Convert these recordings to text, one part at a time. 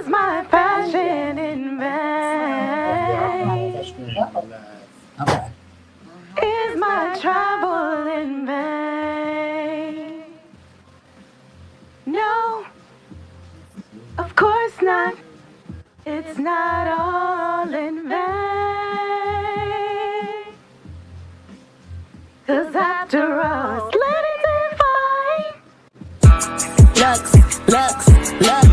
Is my passion in vain? Okay. Is my travel in vain? No, of course not. It's not all in vain. 'Cause after all, let it define. Lux, Lux, Lux,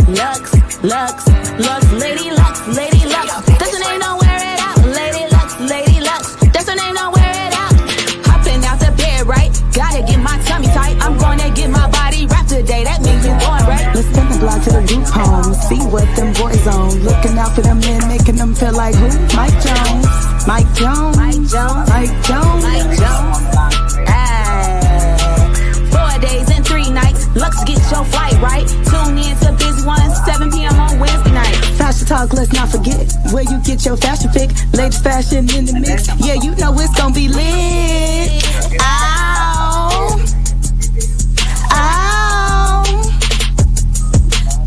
Lux, Lux, Lux, Lady Lux, Lady Lux. That's her name, don't wear it out. Lady Lux, Lady Lux. That's her name, don't wear it out. Hopping out the bed, right? Gotta get my tummy tight. I'm gonna get my body wrapped today. That means it's going right. Let's spin the block to the group home. See what them boys on. Looking out for them men, making them feel like who? Mike Jones. Mike Jones. Mike Jones. Mike Jones. Mike Jones. 4 days and 3 nights. Lux, get your flight right. Tune in to Biz One, 7 p.m. on Wednesday night. Fashion talk, let's not forget where you get your fashion pick. Latest fashion in the mix. Yeah, you know it's gonna be lit. Ow. Ow.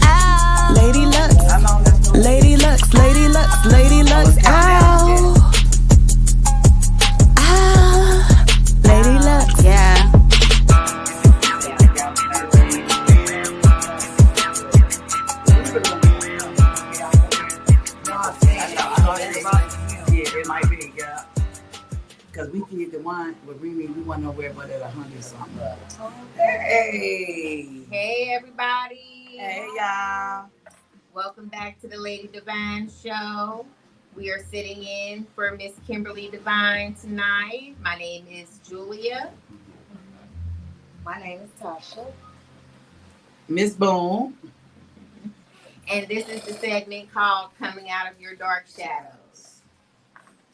Ow. Lady Lux. Lady Lux. Lady Lux. Lady Lux. Ow. Ow. Lady Lux. Yeah. It might be, yeah. Because we did the one with Remy, we went nowhere but at 100 something. Hey. Hey everybody. Hey y'all. Welcome back to the Lady Devine show. We are sitting in for Miss Kimberly Devine tonight. My name is Julia. My name is Tasha. Miss Boone. And this is the segment called Coming Out of Your Dark Shadows.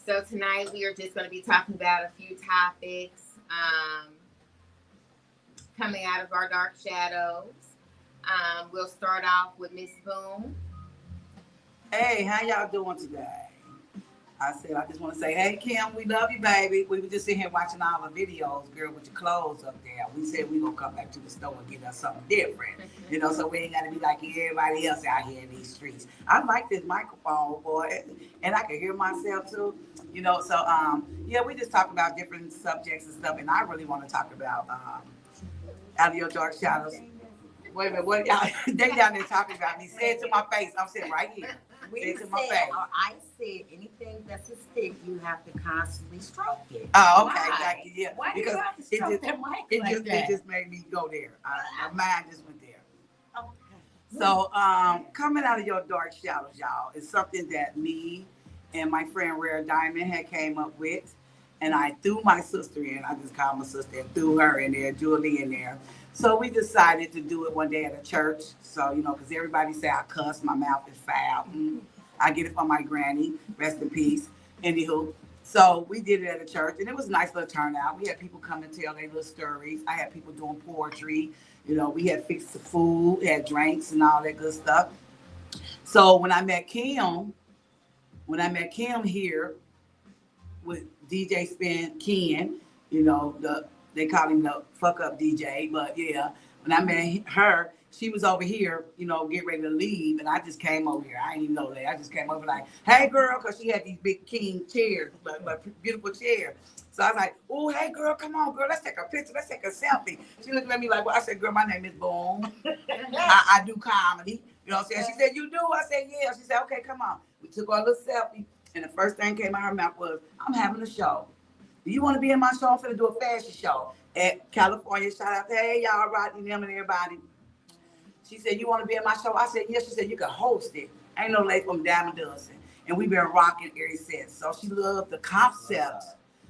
So tonight we are just going to be talking about a few topics coming out of our dark shadows. We'll start off with Miss Boone. Hey, how y'all doing today? I just want to say, hey, Kim, we love you, baby. We were just sitting here watching all the videos, girl, with your clothes up there. We said we going to come back to the store and get us something different, so we ain't got to be like everybody else out here in these streets. I like this microphone, boy, and I can hear myself, too. Yeah, we just talk about different subjects and stuff, and I really want to talk about Out of Your Dark Shadows. Wait a minute, what y'all, they down there talking about me. Say it to my face. I'm sitting right here. I said anything that's a stick, you have to constantly stroke it. Oh, okay. Why? Thank you. Yeah. Why do because you have to stroke that mic like that? It just made me go there. My mind just went there. Okay. So, coming out of your dark shadows, y'all, is something that me and my friend Rare Diamond had came up with. And I threw my sister in. I just called my sister and threw her in there, Julie in there. So we decided to do it one day at a church. So, because everybody say I cuss, my mouth is foul. I get it from my granny, rest in peace. Anywho, so we did it at a church, and it was a nice little turnout. We had people come and tell their little stories. I had people doing poetry. We had fixed the food, had drinks and all that good stuff. So when I met Kim here with DJ Spin Ken, they call him the fuck up DJ, but yeah, when I met her, she was over here, getting ready to leave, and I just came over here. I didn't even know that. I just came over like, hey girl, because she had these big king chairs, like beautiful chairs. So I was like, oh, hey girl, come on, girl, let's take a picture, let's take a selfie. She looked at me like, well, I said, girl, my name is Boone. I do comedy. You know what I'm saying? She said, you do? I said, yeah. She said, okay, come on. We took our little selfie, and the first thing came out of her mouth was, I'm having a show. Do you want to be in my show? I'm finna do a fashion show at California. Shout out to, hey, y'all, Rodney, them, and everybody. She said, you want to be in my show? I said, yes. She said, you can host it. Ain't no late from Diamond Dozen. And we've been rocking ever since. So she loved the concept.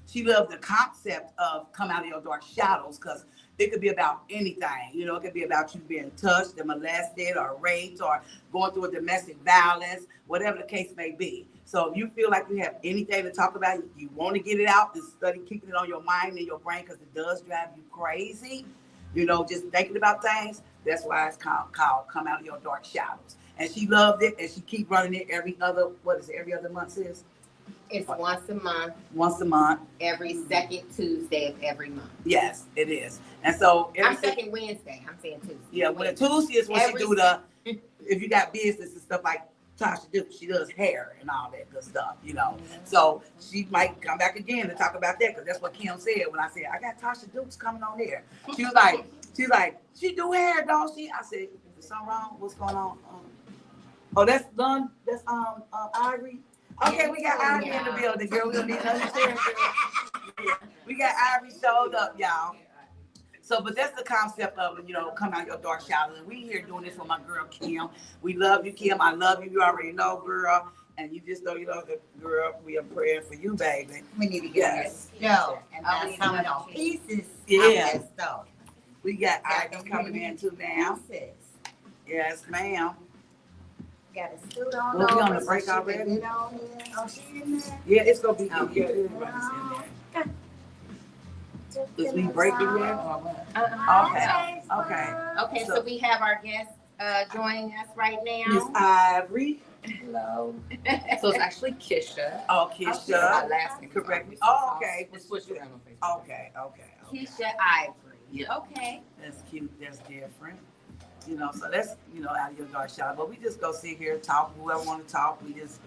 She loved the concept of come out of your dark shadows, because it could be about anything. It could be about you being touched and molested or raped or going through a domestic violence, whatever the case may be. So if you feel like you have anything to talk about, you want to get it out, just study keeping it on your mind and your brain, because it does drive you crazy. Just thinking about things. That's why it's called Come Out of Your Dark Shadows. And she loved it, and she keep running it every other month, sis? It's once a month. Once a month. Every second Tuesday of every month. Yes, it is. And so I'm second Wednesday. I'm saying Tuesday. Yeah, well, Tuesday is when she do the if you got business and stuff like Tasha Duke, she does hair and all that good stuff, you know. So she might come back again to talk about that because that's what Kim said when I said I got Tasha Dukes coming on there. She was like, she do hair, don't she? I said, is something wrong? What's going on? Oh, that's done. That's Ivory. Okay, we got Ivory in the building, girl. We don't need another chair. We got Ivory showed up, y'all. So, but that's the concept of, you know, come out your dark shadow. And we here doing this for my girl, Kim. We love you, Kim. I love you. You already know, girl. And you just know you love the girl. We are praying for you, baby. We need to get this show and not some of those pieces. Yeah. Stuff. We got Ivory coming in too now. Pieces. Yes, ma'am. Got a suit on. We'll be on the so break she already? can get on in. Oh, she in there? Yeah, it's gonna be Okay. good. Everybody's in there. Just Is we in breaking the yet? Uh-uh. Okay. Okay, so we have our guest joining us right Miss now. Ivory. Hello. So it's actually Kisha. Oh, My Kisha. last name is Correct Ivory, me. so Oh, I'll okay. just switch around on Facebook. Okay. Keisha Ivory. Yeah. Okay. That's cute. That's different. You know, so that's, you know, out of your dark shadow. But we just go sit here, talk, whoever want to talk. We just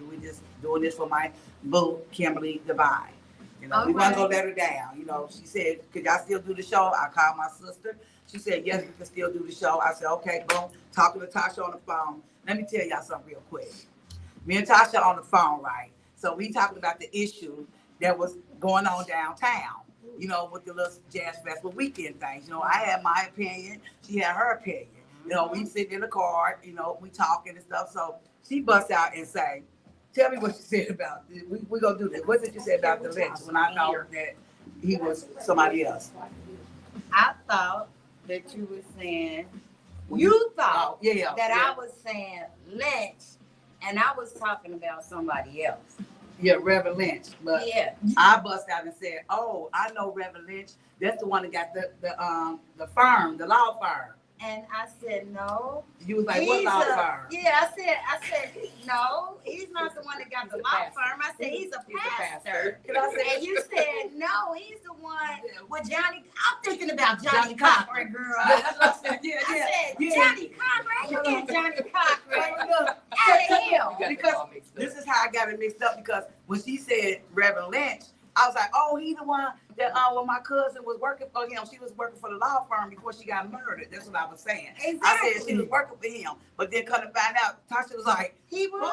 doing this for my boo, Kimberly Devine. You know, we want to go let her down. You know, she said, could y'all still do the show? I called my sister. She said, yes, we can still do the show. I said, okay, boom. Talking to Tasha on the phone. Let me tell y'all something real quick. Me and Tasha on the phone, right? So we talking about the issue that was going on downtown, you know, with the little Jazz Festival weekend things. You know, I had my opinion. She had her opinion. You know, we sitting in the car, you know, we talking and stuff. So she busts out and say, tell me what you said about it. We gonna do this. What did you say about the lynch when I thought that he was somebody else? I thought that you were saying, you thought yeah, that yeah. I was saying lynch, and I was talking about somebody else. Yeah, Reverend Lynch. But Yeah. I bust out and said, oh, I know Reverend Lynch. That's the one that got the firm, the law firm. And I said, no. You was like, what law firm? Yeah, I said, no, he's not the one that got the law firm. I said, he's a pastor. And I said, And you said, no, he's the one with Johnny. I'm thinking about Johnny Cochran, girl. That's what I said. Yeah, I yeah. said, yeah. Johnny Cochran, you get Johnny Cochran Look, out of here. You got it Because all mixed up. this is how I got it mixed up, because when she said Reverend Lynch, I was like, oh, he the one that when my cousin was working for him, she was working for the law firm before she got murdered. That's what I was saying. I said she was working for him, but then come to find out, Tasha was like, He was.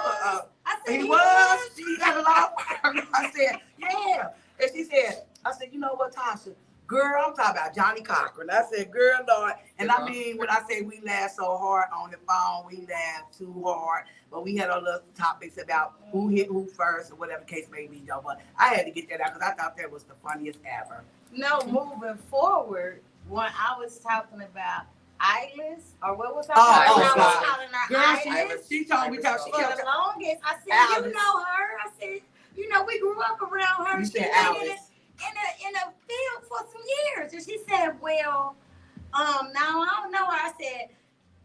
I said, he was. She got a law firm. I said, yeah. And she said, I said, you know what, Tasha? Girl, I'm talking about Johnny Cochran. I said, girl, Lord. And I mean, when I say we laughed so hard on the phone, we laughed too hard. But we had our little topics about who hit who first or whatever the case may be, though. But I had to get that out because I thought that was the funniest ever. No, moving forward, when I was talking about Eyeless, or what was I Oh, talking about? I God. was calling her Girl, Eyeless. she told me, she For kept the longest, I said, Alice. you know her. I said, you know, we grew up around her. You She said been Alice. in a field for some years. And she said, well, now I don't know her. I said,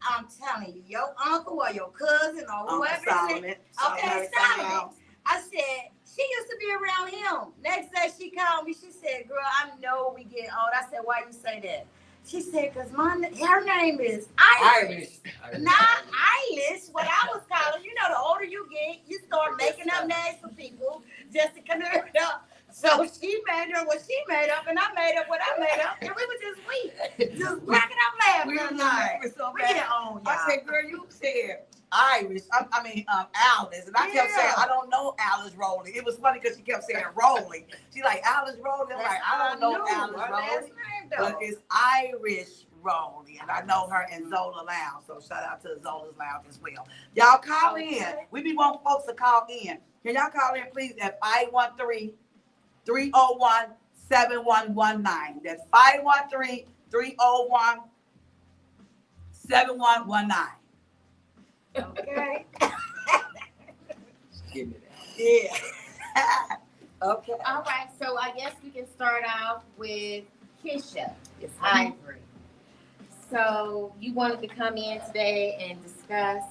I'm telling you, your uncle or your cousin or Uncle whoever. Solomon. Okay, Solomon. I said, she used to be around him. Next day she called me. She said, girl, I know we get old. I said, why you say that? She said, because her name is Iris. Not Eyeless, what I was calling. You know, the older you get, you start making up names for people just to connect it up. So she made her what she made up, and I made up what I made up, and we were just weak. Just cracking up laughing. We all was night. laughing so We bad. get on, y'all. I said, girl, you said Irish. Alice. And I kept Yeah. saying, I don't know Alice Rowley. It was funny because she kept saying Rowley. She's like, Alice Rowley. I'm like, I don't know Alice Rowley. But it's Irish Rowley. And I know her in Zola Lounge. So shout out to Zola's Lounge as well. Y'all call in. We be wanting folks to call in. Can y'all call in, please, at 513-301-7119. That's 513-301-7119. Okay. Give me that. Yeah. Okay. All right, so I guess we can start off with Kisha Yes, Ivory. So you wanted to come in today and discuss.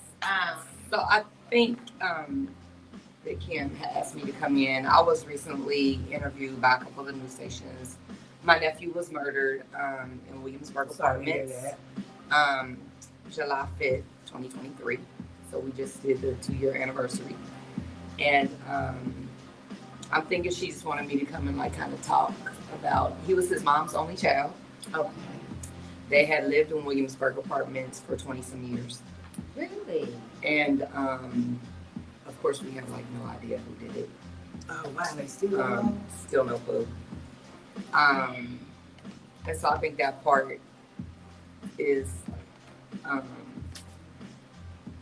So I think that Kim had asked me to come in. I was recently interviewed by a couple of news stations. My nephew was murdered in Williamsburg Apartments, July 5th, 2023. So we just did the 2-year anniversary. And I'm thinking she just wanted me to come and like kind of talk about, he was his mom's only child. Okay. They had lived in Williamsburg apartments for 20 some years. Really? And of course we have like no idea who did it. Oh wow, they still don't know? Still no clue. And so I think that part is,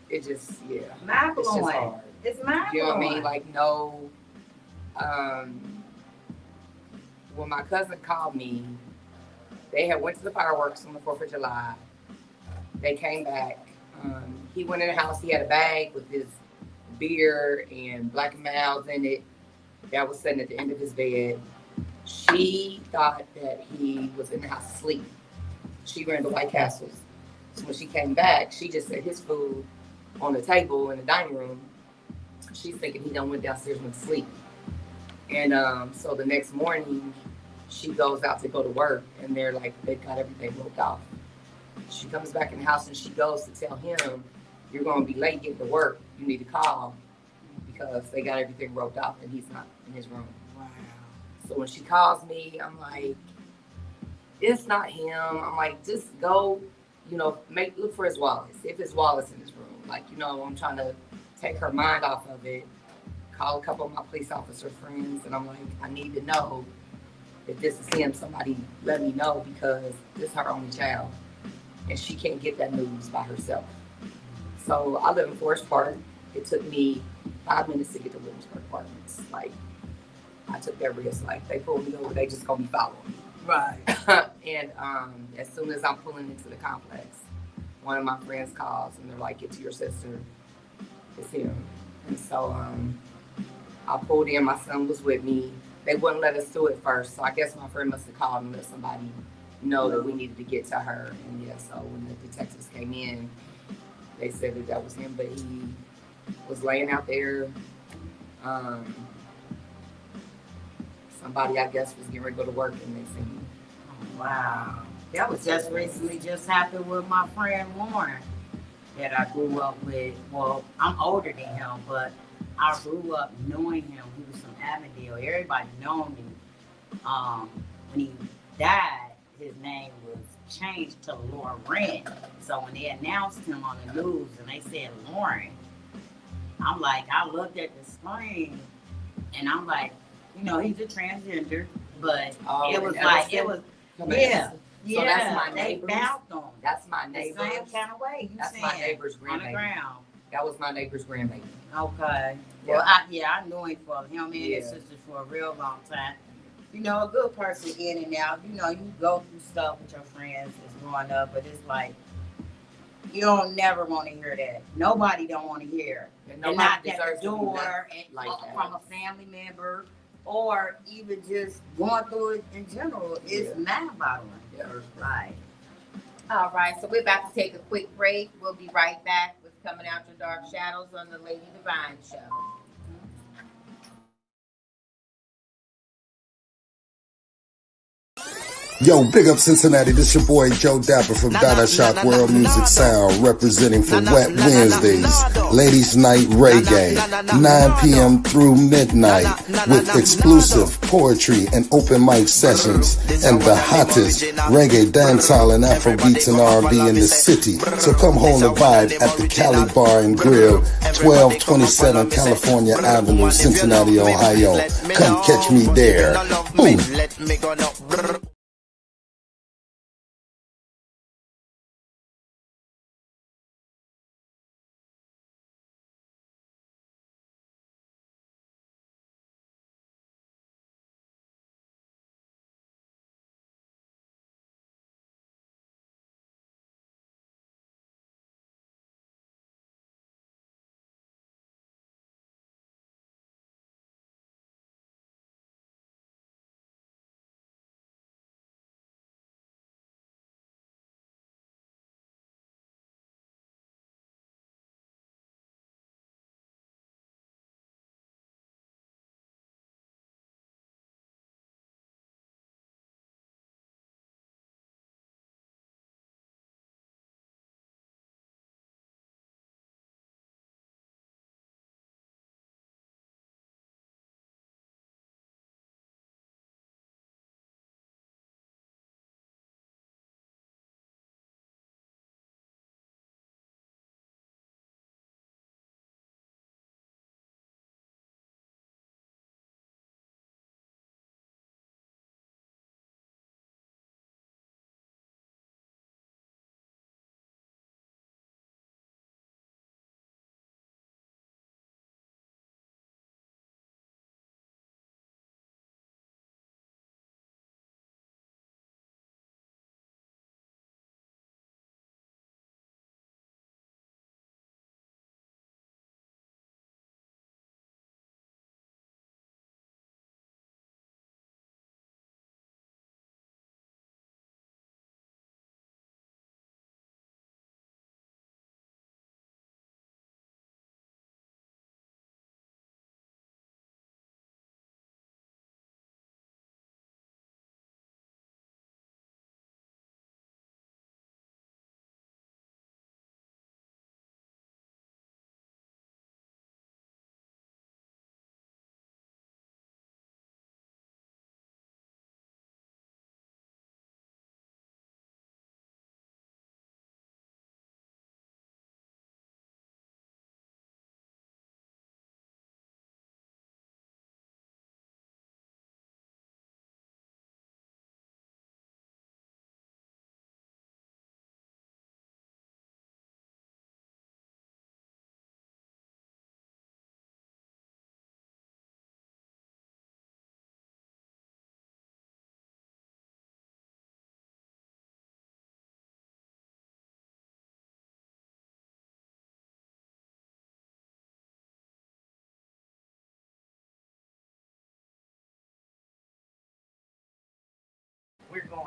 it just, yeah. Mind It's just blowing. hard. It's mind You know what I blowing. mean? Like, no, when my cousin called me, they had went to the fireworks on the 4th of July. They came back. He went in the house. He had a bag with his beer and Black and Milds in it. That was sitting at the end of his bed. She thought that he was in the house asleep. She ran to White Castles. So when she came back, she just set his food on the table in the dining room. She's thinking he done went downstairs and went to sleep. And so the next morning, she goes out to go to work, and they're like, they've got everything roped off. She comes back in the house, and she goes to tell him, you're going to be late getting to work. You need to call because they got everything roped off, and he's not in his room. Wow. So when she calls me, I'm like, it's not him. I'm like, just go, you know, look for his wallet. See if his wallet's in his room. Like, you know, I'm trying to take her mind off of it. Call a couple of my police officer friends, and I'm like, I need to know if this is him. Somebody let me know because this is her only child, and she can't get that news by herself. So I live in Forest Park. It took me 5 minutes to get to Williamsburg Apartments. Like, I took that risk. Like, they pulled me over, they just gonna be following me. Right. And as soon as I'm pulling into the complex, one of my friends calls and they're like, get to your sister. It's him. And so I pulled in, my son was with me. They wouldn't let us do it first. So I guess my friend must have called and let somebody know that we needed to get to her. And yeah, so when the detectives came in, they said that that was him, but he was laying out there. Somebody, I guess, was getting ready to go to work and they seen him. Oh, wow. That was just recently just happened with my friend Warren that I grew up with. Well, I'm older than him, but I grew up knowing him. He was from Avondale. Everybody known him. When he died, his name was changed to Lauren. So when they announced him on the news and they said Lauren, I'm like, I looked at the screen and I'm like, you know, he's a transgender, but it was like, it was, yeah. So that's my they neighbor's. found them. That's my The neighbor's. same kind of way. You That's saying my neighbor's on the grandbaby. ground. That was my neighbor's grandbaby. Okay. Yeah. Well, I knew him for him and his Yeah. sisters for a real long time. You know, a good person in and out. You know, you go through stuff with your friends as growing up, but it's like you don't never want to hear that. Nobody don't want to hear. And And nobody not deserves that to do door that and like that. from a family member or even just going through it in general is mind-boggling. Yeah. Right. All right, so we're about to take a quick break. We'll be right back with Coming Out Your Dark Shadows on the Lady Devine Show. Yo, big up Cincinnati. This your boy Joe Dapper from Dada Shock World Music Sound, representing for Wet Wednesdays, Ladies Night Reggae, 9 p.m. through midnight, with exclusive poetry and open mic sessions, and the hottest reggae, dancehall, and Afrobeats and R&B in the city. So come hold a vibe at the Cali Bar and Grill, 1227 California Avenue, Cincinnati, Ohio. Come catch me there. Boom.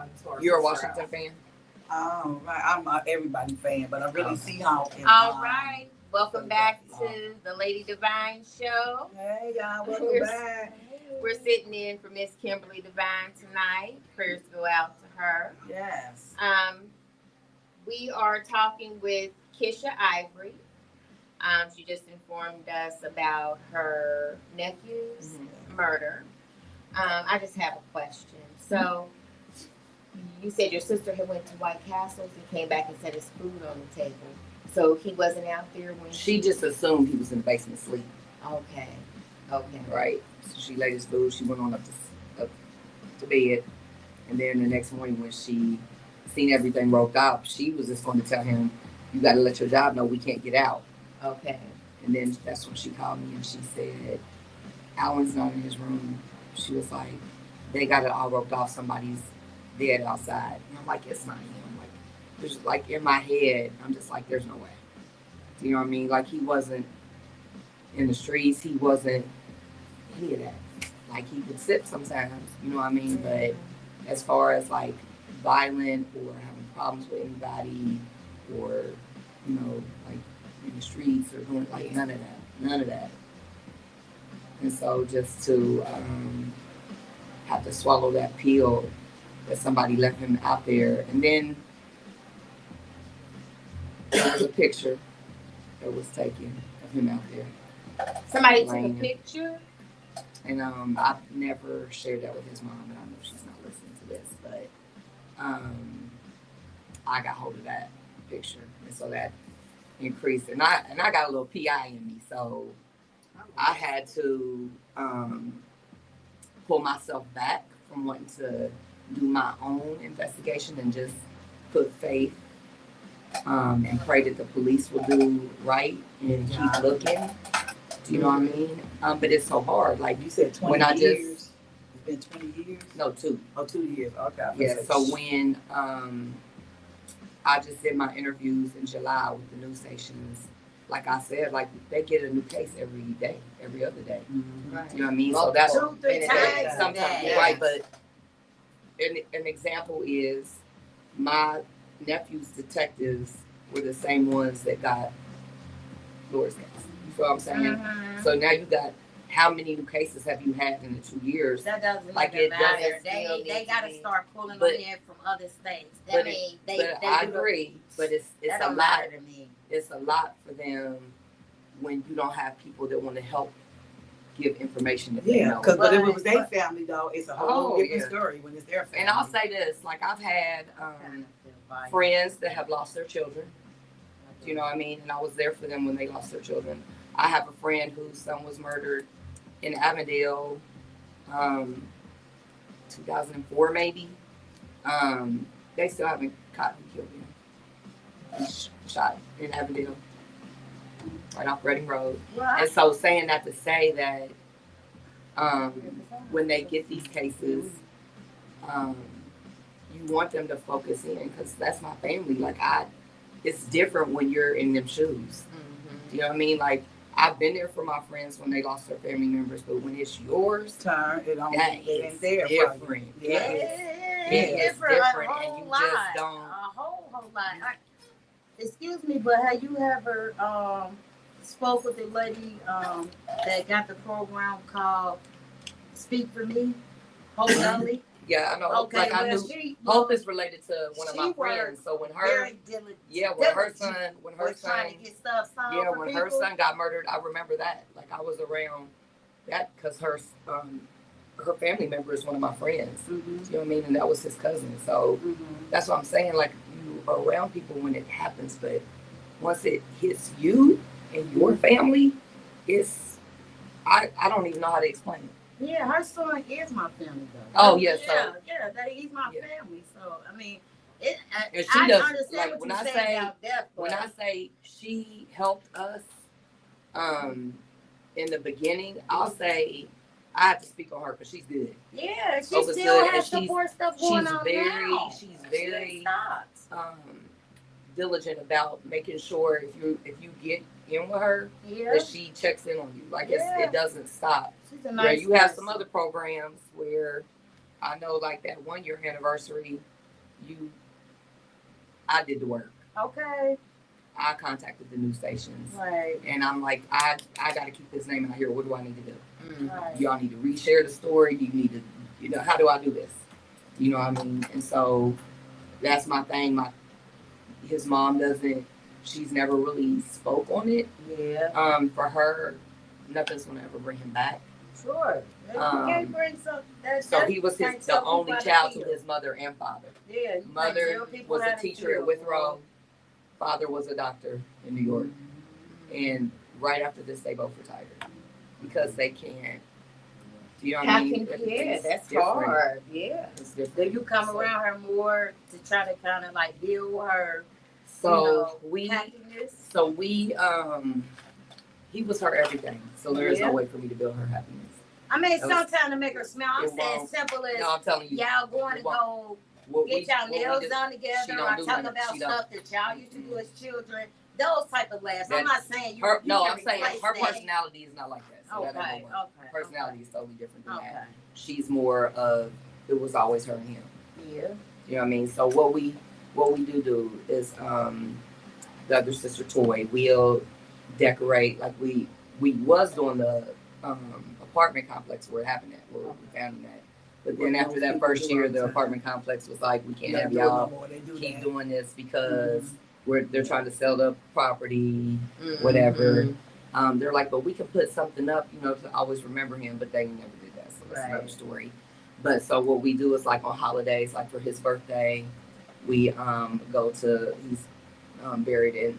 on tour. You're a Washington fan? Right. I'm a everybody fan, but I really see how. All right. Welcome back to the Lady Devine show. Hey y'all, welcome We're- back. We're sitting in for Miss Kimberly Devine tonight. Prayers go out to her. Yes. We are talking with Kisha Ivory. She just informed us about her nephew's murder. I just have a question. So, you said your sister had went to White Castles and came back and set his food on the table. So he wasn't out there when She just assumed he was in the basement sleep. Okay. Right. So she laid his food. She went on up to bed, and then the next morning when she seen everything roped up, she was just going to tell him, "You got to let your job know we can't get out." Okay. And then that's when she called me and she said, "Alan's not in his room." She was like, "They got it all roped off. Somebody's dead outside." And I'm like, "It's not him." Like, there's like in my head, I'm just like, "There's no way." Do you know what I mean? Like he wasn't in the streets. He wasn't any of that. Like he would sip sometimes. You know what I mean? But as far as like violent or having problems with anybody, or you know, like in the streets or doing like none of that. And so just to have to swallow that pill that somebody left him out there, and then there was a picture that was taken of him out there. Somebody took a Laying. picture. And I've never shared that with his mom, and I know she's not listening to this, but I got hold of that picture, and so that increased, and I got a little PI in me, so I had to pull myself back from wanting to do my own investigation and just put faith and pray that the police will do right and keep looking. Do you know what I mean? But it's so hard. Like You said 20 when I years. It's been 20 years. no 2. Oh, 2 years. Okay. Yeah. So when I just did my interviews in July with the news stations, like I said, like they get a new case every day, every other day. Mhm. You know what I mean? So that's 2-3 times a sometimes day. right. But an example is my nephew's detectives were the same ones that got Laura's case. You feel what I'm saying? So now you got how many new cases have you had in the 2 years? That doesn't Like, even it matter. doesn't still They need gotta to be- start pulling but- them in from other states. but That mean they I do the- agree, but it's that a don't lot. matter to me. It's a lot for them when you don't have people that want to help give information that they Yeah, know. but if it was their family though, it's a whole Oh, different yeah. story when it's their family. And I'll say this, like I've had friends that have lost their children. Do you know what I mean? And I was there for them when they lost their children. I have a friend whose son was murdered in Avondale, 2004 maybe. They still haven't caught who killed him. He's shot in Avondale, right off Reading Road. And so saying that to say that when they get these cases, you want them to focus in because that's my family. Like it's different when you're in them shoes. Do you know what I mean? Like I've been there for my friends when they lost their family members, but when it's yours, turn, it don't. that It is ain't there. different. Yeah. It's different, a and you whole just lot. don't. A whole lot. Excuse me, but have you ever spoke with a lady that got the program called Speak for Me? Hope Dudley? Yeah, I know. Okay, like I well, knew she Hope is related to one of she my worked friends. So when her very diligent. when her was trying to son get stuff solved yeah, for when people. her son got murdered, I remember that. Like I was around that because her family member is one of my friends. Mm-hmm. You know what I mean? And that was his cousin. So that's what I'm saying. Like you are around people when it happens, but once it hits you and your family, it's I don't even know how to explain it. Yeah, her son is my family though. Oh, yeah, so- He's my Yeah. family. So I mean, And she I does, understand like, what when you're I saying say- about death, but When I say she helped us in the beginning, I'll say I have to speak on her because she's good. yeah, she Hope is still good, has and support stuff going on now. She's She very stops. diligent about making sure if you get in with her Yeah, that she checks in on you. Like Yeah. it doesn't stop. she's a Where nice you have person. some other programs where I know like that 1 year anniversary, I did the work. Okay. I contacted the news stations. Right. And I'm like, I got to keep this name out here. What do I need to do? Right. Y'all need to reshare the story. You need to, how do I do this? You know what I mean? And so that's my thing. His mom doesn't, she's never really spoke on it. Yeah. For her, nothing's going to ever bring him back. Sure. You can't bring some. So he was the only child to his mother and father. Yeah. Mother was a teacher at Withrow. Father was a doctor in New York. And right after this, they both retired because they can't. Do you know what I mean? Yeah, that's different. hard. Yeah. It's different. Do you come around her more to try to kind of like build her? So happiness? He was her everything. So there is no way for me to build her happiness. I mean, sometimes to make her smile, I'm saying simple as I'm telling you, y'all going to go get y'all nails done together, or talk about stuff that y'all used to do as children. Those type of laughs. I'm not saying you. I'm saying her personality is not like that. So Okay. Personality is totally different than that. Okay. She's more of it was always her and him. Yeah. You know what I mean? So what we do is the other sister Toy, we'll decorate like we was doing the apartment complex where it happened at, where we found him at. But then after that first year, the apartment complex was like, we can't have y'all keep doing this because they're trying to sell the property, whatever. They're like, but we can put something up, to always remember him, but they never did that. So that's another story. But so what we do is like on holidays, like for his birthday, we go to, he's buried in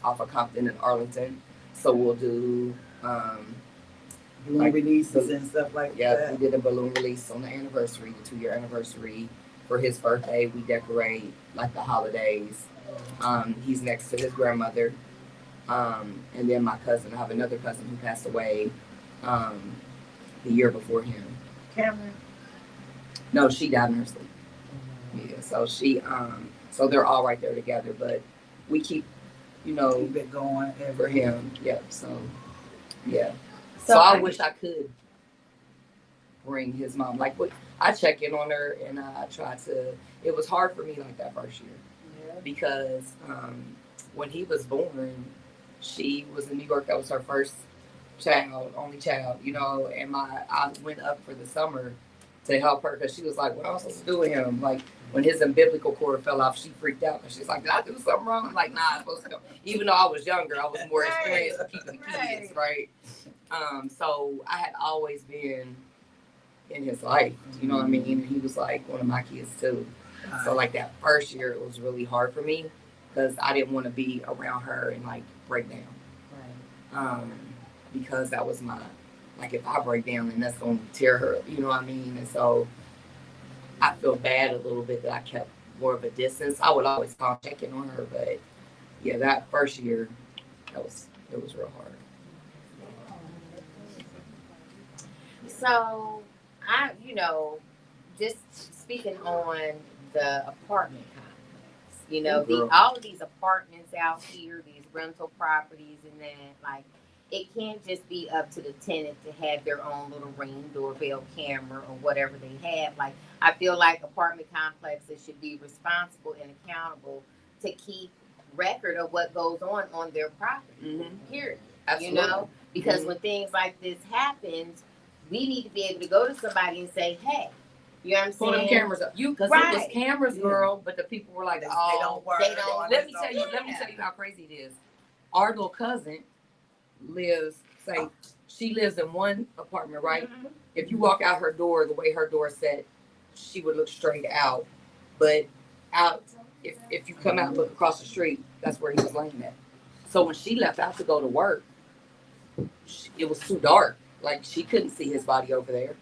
off of Compton in Arlington. So we'll do balloon releases and stuff like that. Yeah, we did a balloon release on the anniversary, the 2-year anniversary. For his birthday, we decorate like the holidays. He's next to his grandmother. And then my cousin, I have another cousin who passed away the year before him. Cameron? No, she died in her sleep. Yeah, so so they're all right there together, but we keep it going for him. Yep. So yeah. So I wish I could bring his mom. Like I check in on her and I try to. It was hard for me like that first year because when he was born, she was in New York. That was her first child, only child. And I went up for the summer to help her because she was like, "What am I supposed to do with him?" Like when his umbilical cord fell off, she freaked out because she's like, "Did I do something wrong?" I'm like, "Nah, I'm supposed to go." Even though I was younger, I was more experienced with keeping kids, right? So I had always been in his life, you know what I mean? And he was like one of my kids too. So like that first year, it was really hard for me because I didn't want to be around her and like break down. Right. Because that was like if I break down, then that's going to tear her, you know what I mean? And so I feel bad a little bit that I kept more of a distance. I would always call check in on her, but yeah, that first year, it was real hard. So, just speaking on the apartment complex, all of these apartments out here, these rental properties and that, like, it can't just be up to the tenant to have their own little Ring doorbell camera or whatever they have. Like, I feel like apartment complexes should be responsible and accountable to keep record of what goes on their property. Period. Absolutely. Because when things like this happens, we need to be able to go to somebody and say, "Hey," you know what I'm saying? Pull them cameras up. Because it was cameras, girl, but the people were like, they don't work. They don't. Let me tell you how crazy it is. Our little cousin lives, she lives in one apartment, right? If you walk out her door, the way her door is set, she would look straight out. But out, if you come out and look across the street, that's where he was laying at. So when she left out to go to work, it was too dark. Like, she couldn't see his body over there.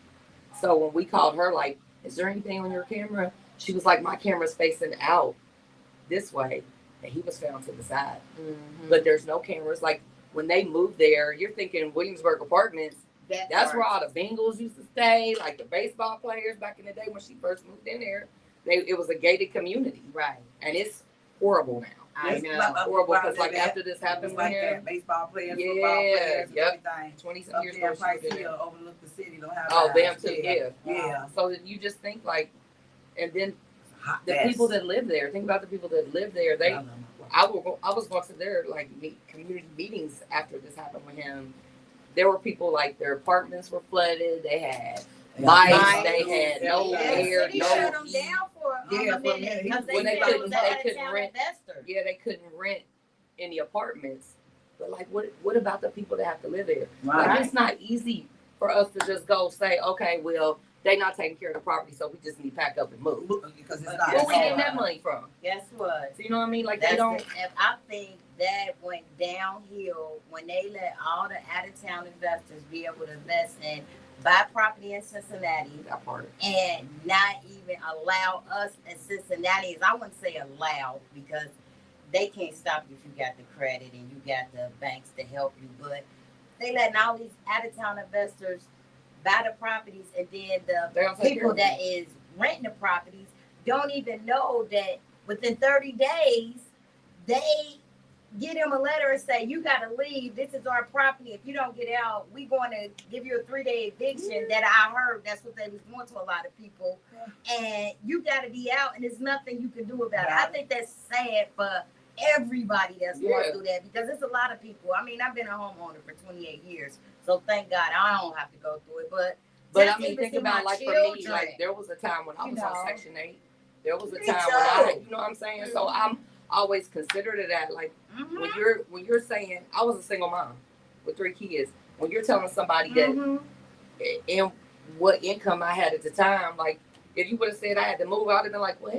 So when we called her, like, "Is there anything on your camera?" She was like, "My camera's facing out this way." And he was found to the side. But there's no cameras. Like, when they moved there, you're thinking Williamsburg Apartments. That's where all the Bengals used to stay. Like, the baseball players back in the day when she first moved in there. It was a gated community. Right. And it's horrible now. I know. Horrible because like after this happened like here, that. Baseball players, football players, everything. 20-some years ago, Price Hill overlook the city. Don't have them too. Yeah. Yeah. So you just think like, and then Hot the mess. people that live there. Think about the people that live there. I was going to their like community meetings after this happened with him. There were people like their apartments were flooded. They had mice. They had no air, City no shut them heat. down for a minute because When they said it couldn't- was they an couldn't out-of-town rent. investor. Yeah, they couldn't rent any apartments. But like, what about the people that have to live there? Right. Like, it's not easy for us to just go say, okay, well, they not taking care of the property, so we just need to pack up and move. Because it's Where not. we getting that money from? Guess what? So you know what I mean? Like That's they don't. if I think that went downhill when they let all the out-of-town investors be able to invest and buy property in Cincinnati That part. and not even allow us as Cincinnatians. I wouldn't say allow because they can't stop you if you got the credit and you got the banks to help you, but they letting all these out-of-town investors buy the properties, and then They don't the take care people of that is renting the properties don't even know that within 30 days they get them a letter and say, you got to leave. This is our property. If you don't get out, we're going to give you a 3-day eviction. That I heard that's what they was doing to a lot of people. And you got to be out, and there's nothing you can do about it. I think that's sad for everybody that's going through that because it's a lot of people. I mean, I've been a homeowner for 28 years, so thank God I don't have to go through it. But I mean, think about like for me, like there was a time when I was on Section 8. There was a time when I, you know what I'm saying? So I'm always considered it that like when you're saying I was a single mom with 3 kids. When you're telling somebody that and what income I had at the time, like if you would have said I had to move, I would have been like, what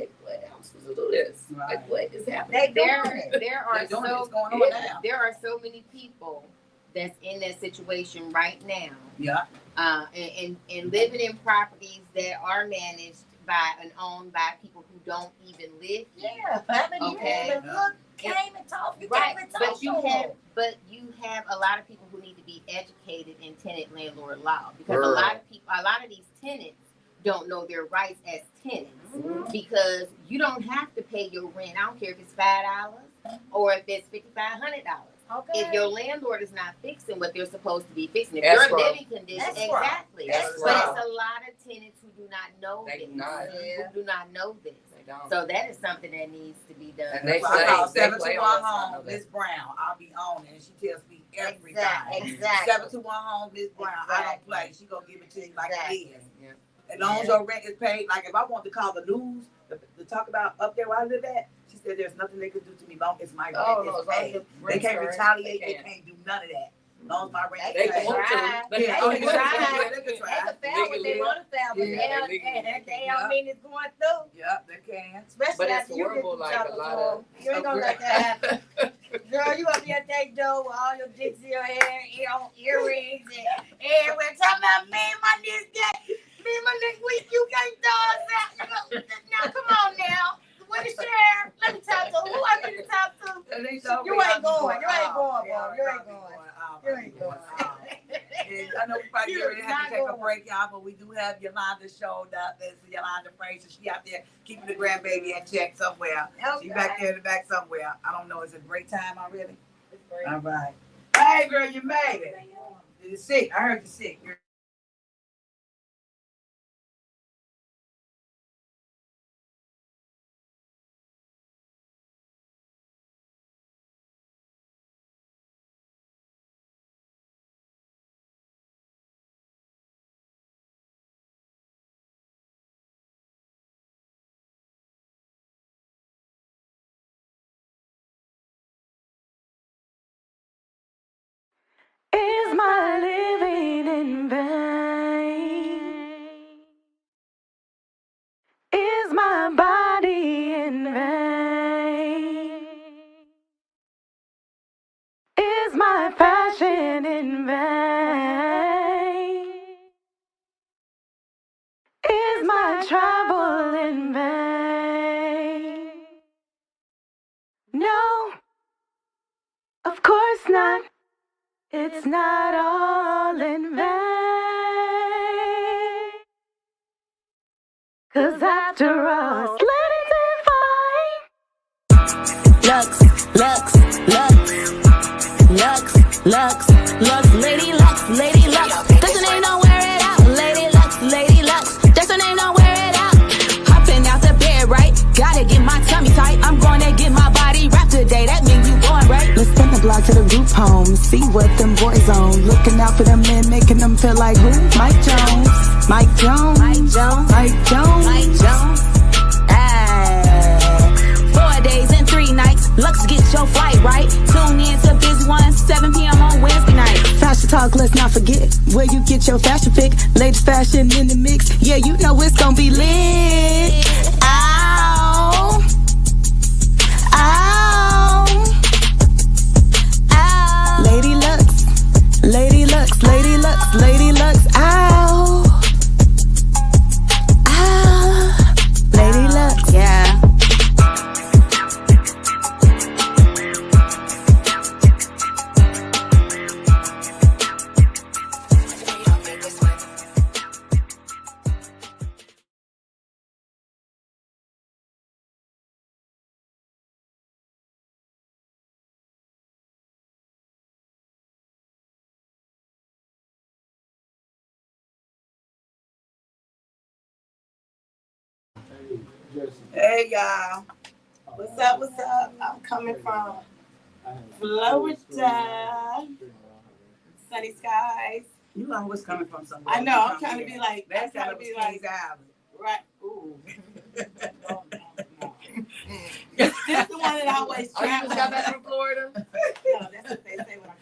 else to do this? Right. Like what is happening? There are so many people that's in that situation right now. Yeah. And living in properties that are managed by and owned by people who don't even live here. Yeah, haven't Okay. even looked, came and talked. You Right, came and talked but you have a lot of people who need to be educated in tenant landlord law because Girl. a lot of these tenants don't know their rights as tenants because you don't have to pay your rent. I don't care if it's $5 or if it's $5,500. Okay. If your landlord is not fixing what they're supposed to be fixing, if That's your right. living condition, That's right. exactly. That's But right. it's a lot of tenants who do not know They this. do not. Who do not know this. They don't. So that is something that needs to be done. And they So I call say- they play 721 on us, I know home, that. Miss Brown. I'll be on it, and she tells me every Exactly. time. Exactly. 721 home, Miss Brown. I don't play. She gonna give it to you like it Exactly. is. Yeah. As long as your rent is paid, like if I want to call the news to talk about up there where I live at, she said there's nothing they can do to me. Long as my rent Oh, is no, as long as paid. the They rent's can't correct, retaliate. they They can't. can't do none of that. As long as my rent They is paid. want to. try. But Yeah, they oh, can yeah, try. yeah, they can They try. can fail what they want to fail, but Yeah, they don't mean it's going through. Yep, they can. Especially But it's after you get horrible, the like, job a lot before. of- You ain't gonna let that happen. Girl, you up here at that door with all your dicks in your hair, earrings, and we're talking about me and my this day, me and my next week, you can't throw us out. Now, come on now. Where the sheriff? Let me talk to who I need to talk to. And they told You me ain't I'm going. You ain't out. going, Yeah, bro. You ain't I'm going. out. You ain't going. And I know we probably You get ready to have not to take a going. break, y'all, but we do have Yolanda showed up. There's Yolanda Fraser. She out there keeping the grandbaby in check somewhere. She back there in the back somewhere. I don't know. Is it break time already? All right. Hey, girl, you made it. You're sick. I heard you're sick. Is my living in vain? Is my body in vain? Is my passion in vain? Is my travel in vain? No, of course not. It's not all in vain. 'Cause after all, let it define. Lux, Lux, Lux, Lux, Lux, Lux, Lady Lux, Lady Lux. That's her name, don't wear it out. Lady Lux, Lady Lux. That's her name, don't wear it out. Hopping out the bed, right? home, see what them boys on. Looking out for them men, making them feel like who? Mike Jones. Mike Jones. Mike Jones. Mike Jones. Mike Jones. 4 days and 3 nights. Lux, get your flight right. Tune in to Busy One, 7 p.m. on Wednesday night. Fashion talk, let's not forget where you get your fashion pick. Latest fashion in the mix. Yeah, you know it's gonna be lit. Ow. Ow. Ow. Lady Lux. Lady Lux. Lady Lux. Lady Lux. Ow. Ow. Lady Lux. Yeah. Hey y'all, what's up? What's up? I'm coming from Florida, sunny skies. You know what's coming from somewhere. I know. I'm trying to be like. That's trying to be like right. Ooh. No. This is the one that always travels. You got back from Florida? No, that's what they say when I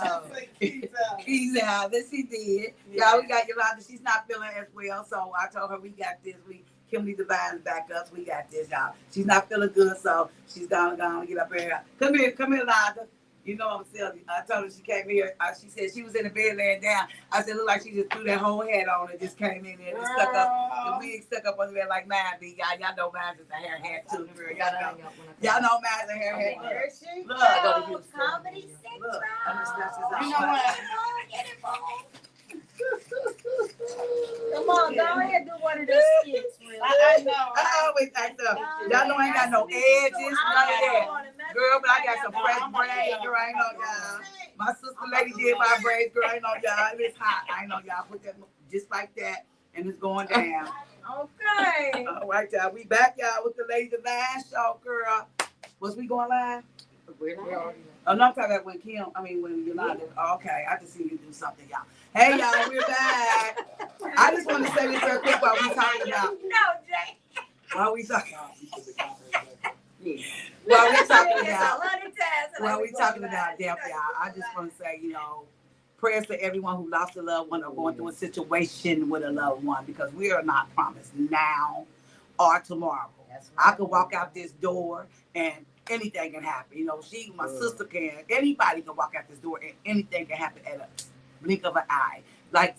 come back. Keys out. This she did. Yeah. Y'all, we got Yolanda. She's not feeling as well, so I told her we got this. Kimberly Devine back up. We got this, y'all. She's not feeling good, so she's gonna get up here. Come here, Yolanda. You know I'm silly. I told her she came here. She said she was in the bed laying down. I said, look like she just threw that whole head on and just came in there and stuck up. The wig stuck up on there like mine be. Y'all know mine is a hair hat too. Y'all know mine's a hair hat. Look, I go to Houston. Comedy Central. Look, I'm just snatching You know what? Get it, come on, go ahead and do one of those skits. I know. I always act up. Y'all know I ain't got no edges, none of that. Girl, but I got some fresh braids, girl. I ain't know y'all. My sister lady did my braids, girl. I ain't know y'all. It's hot. I ain't know y'all. Put that just like that, and it's going down. Okay. All right, y'all. We back, y'all, with the Lady Devine show, girl. Was we going live? Oh, no, I'm talking about when Yolanda. Okay, I just see you do something, y'all. Hey, y'all, we're back. I just want to say this real quick while we talking about. No, Jay. While we talking. While we talking about death, y'all. I just want to say, prayers to everyone who lost a loved one or going through a situation with a loved one, because we are not promised now or tomorrow. I could walk out this door and anything can happen. My sister can. Anybody can walk out this door and anything can happen at a blink of an eye. Like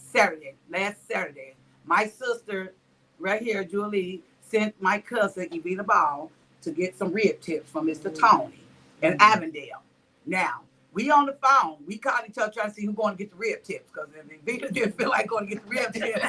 last Saturday, my sister right here, Julie, sent my cousin, Evita Ball, to get some rib tips from Mr. Tony in Avondale. Now, we on the phone. We called each other trying to see who's going to get the rib tips, because Evita didn't feel like going to get the rib tips.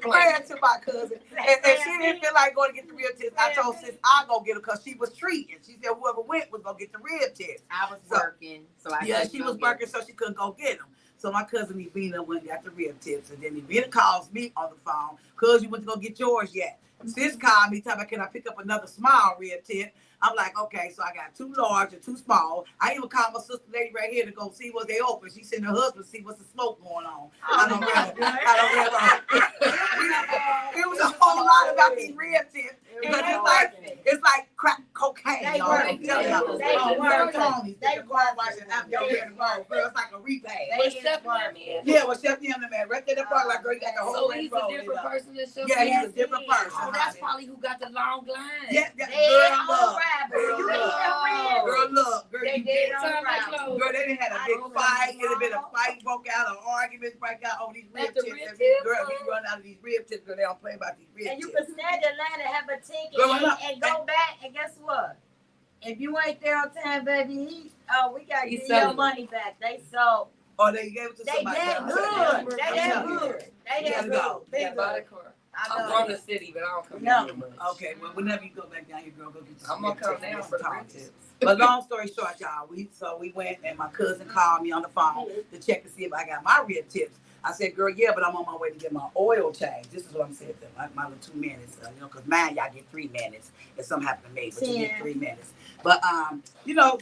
Prayer to my cousin. And she didn't feel like going to get the rib tips. I told sis I'll go get her because she was treating. She said whoever went was going to get the rib tips. I was working, so she was working, so she couldn't go get them. So my cousin Evita went and got the rib tips. And then Evita calls me on the phone, cuz you went to go get yours yet. Sis called me, telling me, can I pick up another small rib tip? I'm like, okay, so I got 2 large and 2 small. I even called my sister lady right here to go see what they open. She sent her husband to see what's the smoke going on. I don't know. It was a whole lot about these rib tips. Because it's like crack cocaine, y'all. I'm telling y'all. They car wash and I'm your hair to roll. Girl, it's like a replay. Yeah, well, Chef Yam, man, right there in the park, like, girl, you got the whole he's a different person than Chef Yeah, he's a different person. Oh, that's probably who got the long line. Yeah, girl, look. Girl, they did girl, they didn't have a big fight. It had been a fight broke out, an argument broke out over these rib tips. Girl, we run out of these rib tips, girl, they don't play about these rib tips. And you can snag a line and have a ticket and go back, and guess what? If you ain't there on time, baby, we got to get your money back. They sold. Oh, they gave it to somebody. They that good. They that good. I'm from the city, but I don't come down. Okay, well, whenever you go back down here, girl, go get some. I'm gonna come down for the rib tips. But long story short, y'all, we went and my cousin called me on the phone to check to see if I got my rib tips. I said, girl, yeah, but I'm on my way to get my oil change. This is what I'm saying to them. My little 2 minutes, because mine, y'all get 3 minutes if something happened to me, but you get 3 minutes. But,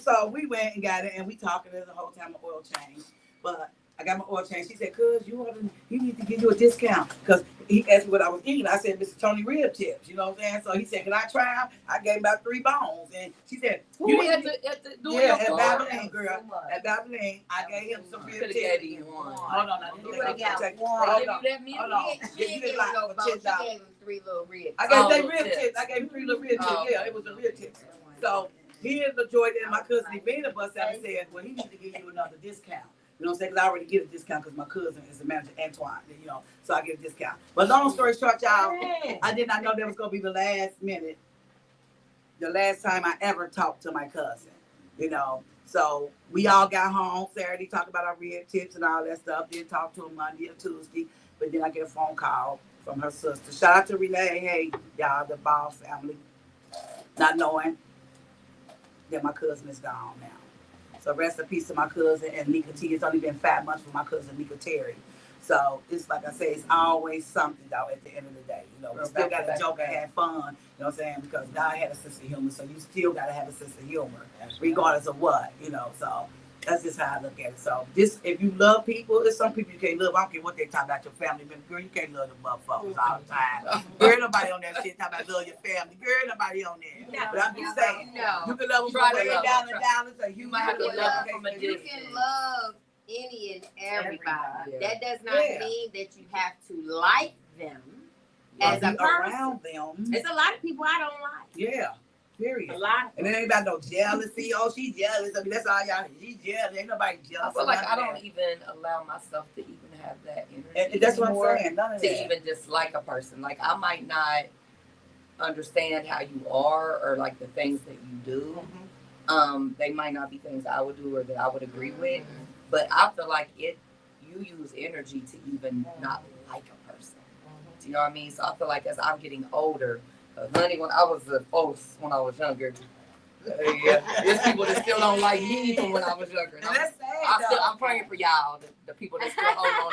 so we went and got it, and we talking the whole time of oil change. But I got my oil change. She said, cuz, he need to give you a discount. Because he asked me what I was eating. I said, Mr. Tony rib tips. You know what I'm saying? So he said, can I try them? I gave him about 3 bones. And she said, you at the Babylon, girl. At Babylon, I gave him some rib tips. Gave you one. Hold on. You would have got one. Hold on. Hold on. She didn't give him no bone. She gave him 3 little ribs. I gave them rib tips. I gave him 3 little rib tips. Yeah, it was a rib tips. So he enjoyed it. And my cousin Devine bust out and said, well, he needs to give you another discount. You know what I'm saying? Because I already get a discount because my cousin is the manager, Antoine, so I get a discount. But long story short, y'all, I did not know that was going to be the last time I ever talked to my cousin, So we all got home Saturday, talked about our rib tips and all that stuff. Then talked to him Monday or Tuesday. But then I get a phone call from her sister. Shout out to Renee. Hey, y'all, the Ball family. Not knowing that my cousin is gone now. So rest in peace to my cousin and Nika T. It's only been 5 months for my cousin Nika Terry. So it's like I say, it's always something though at the end of the day. We still got to joke and have fun, you know what I'm saying? Because God had a sense of humor, so you still got to have a sense of humor, regardless of what, So that's just how I look at it. So if you love people, there's some people you can't love. I don't care what they talk about your family member. Girl, you can't love them motherfuckers all the time. Girl, nobody on that shit talk about love your family. Girl, nobody on there. But I'm just saying, you can love them from way down the dollars, or you might have to love them from a distance. You can love any and everybody. Yeah. That does not mean that you have to like them as a person. Around them. There's a lot of people I don't like. Yeah. Period. A lot. And it ain't about no jealousy. Oh, she's jealous. I mean, that's all y'all. She's jealous. Ain't nobody jealous. I feel like I don't even allow myself to even have that energy. And that's what I'm saying. None of to that. even dislike a person. Like I might not understand how you are or like the things that you do. They might not be things I would do or that I would agree with. But I feel like you use energy to even not like a person. Do you know what I mean? So I feel like as I'm getting older, honey, when I was when I was younger, there's people that still don't like me from when I was younger. I'm praying for y'all, the people that still hold on,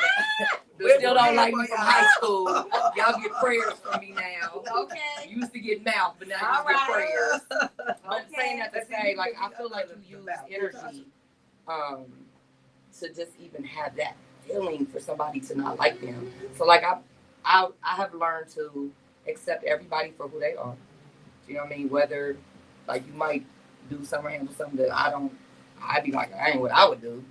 that still don't like me from high school. Y'all get prayers from me now. Okay. You used to get mouth, but now you get prayers. But saying that to say, like, I feel like you use energy to just even have that feeling for somebody to not like them. So like I have learned to accept everybody for who they are. Do you know what I mean? Whether like you might do something or handle something that I'd be like, I ain't what I would do.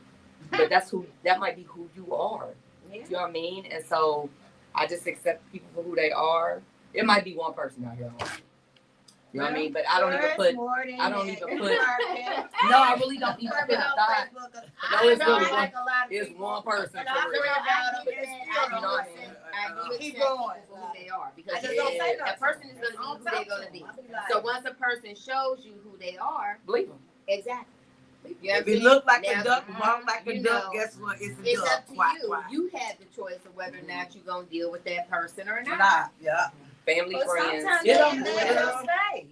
But that might be who you are. Do you know what I mean? And so I just accept people for who they are. It might be one person out here. You know what I mean? But I don't even put. No, I really don't even put a thought. No, it's really one. It's one person. And I feel about them, you know what I mean? Keep going. Who they are, because that person is going to be who they're going to be. So once a person shows you who they are, believe them. Exactly. If it look like a duck, walk like a duck, guess what? It's a duck. It's up to you. You have the choice of whether or not you're going to deal with that person or not. Yeah. Family, friends. Sometimes they invade your space.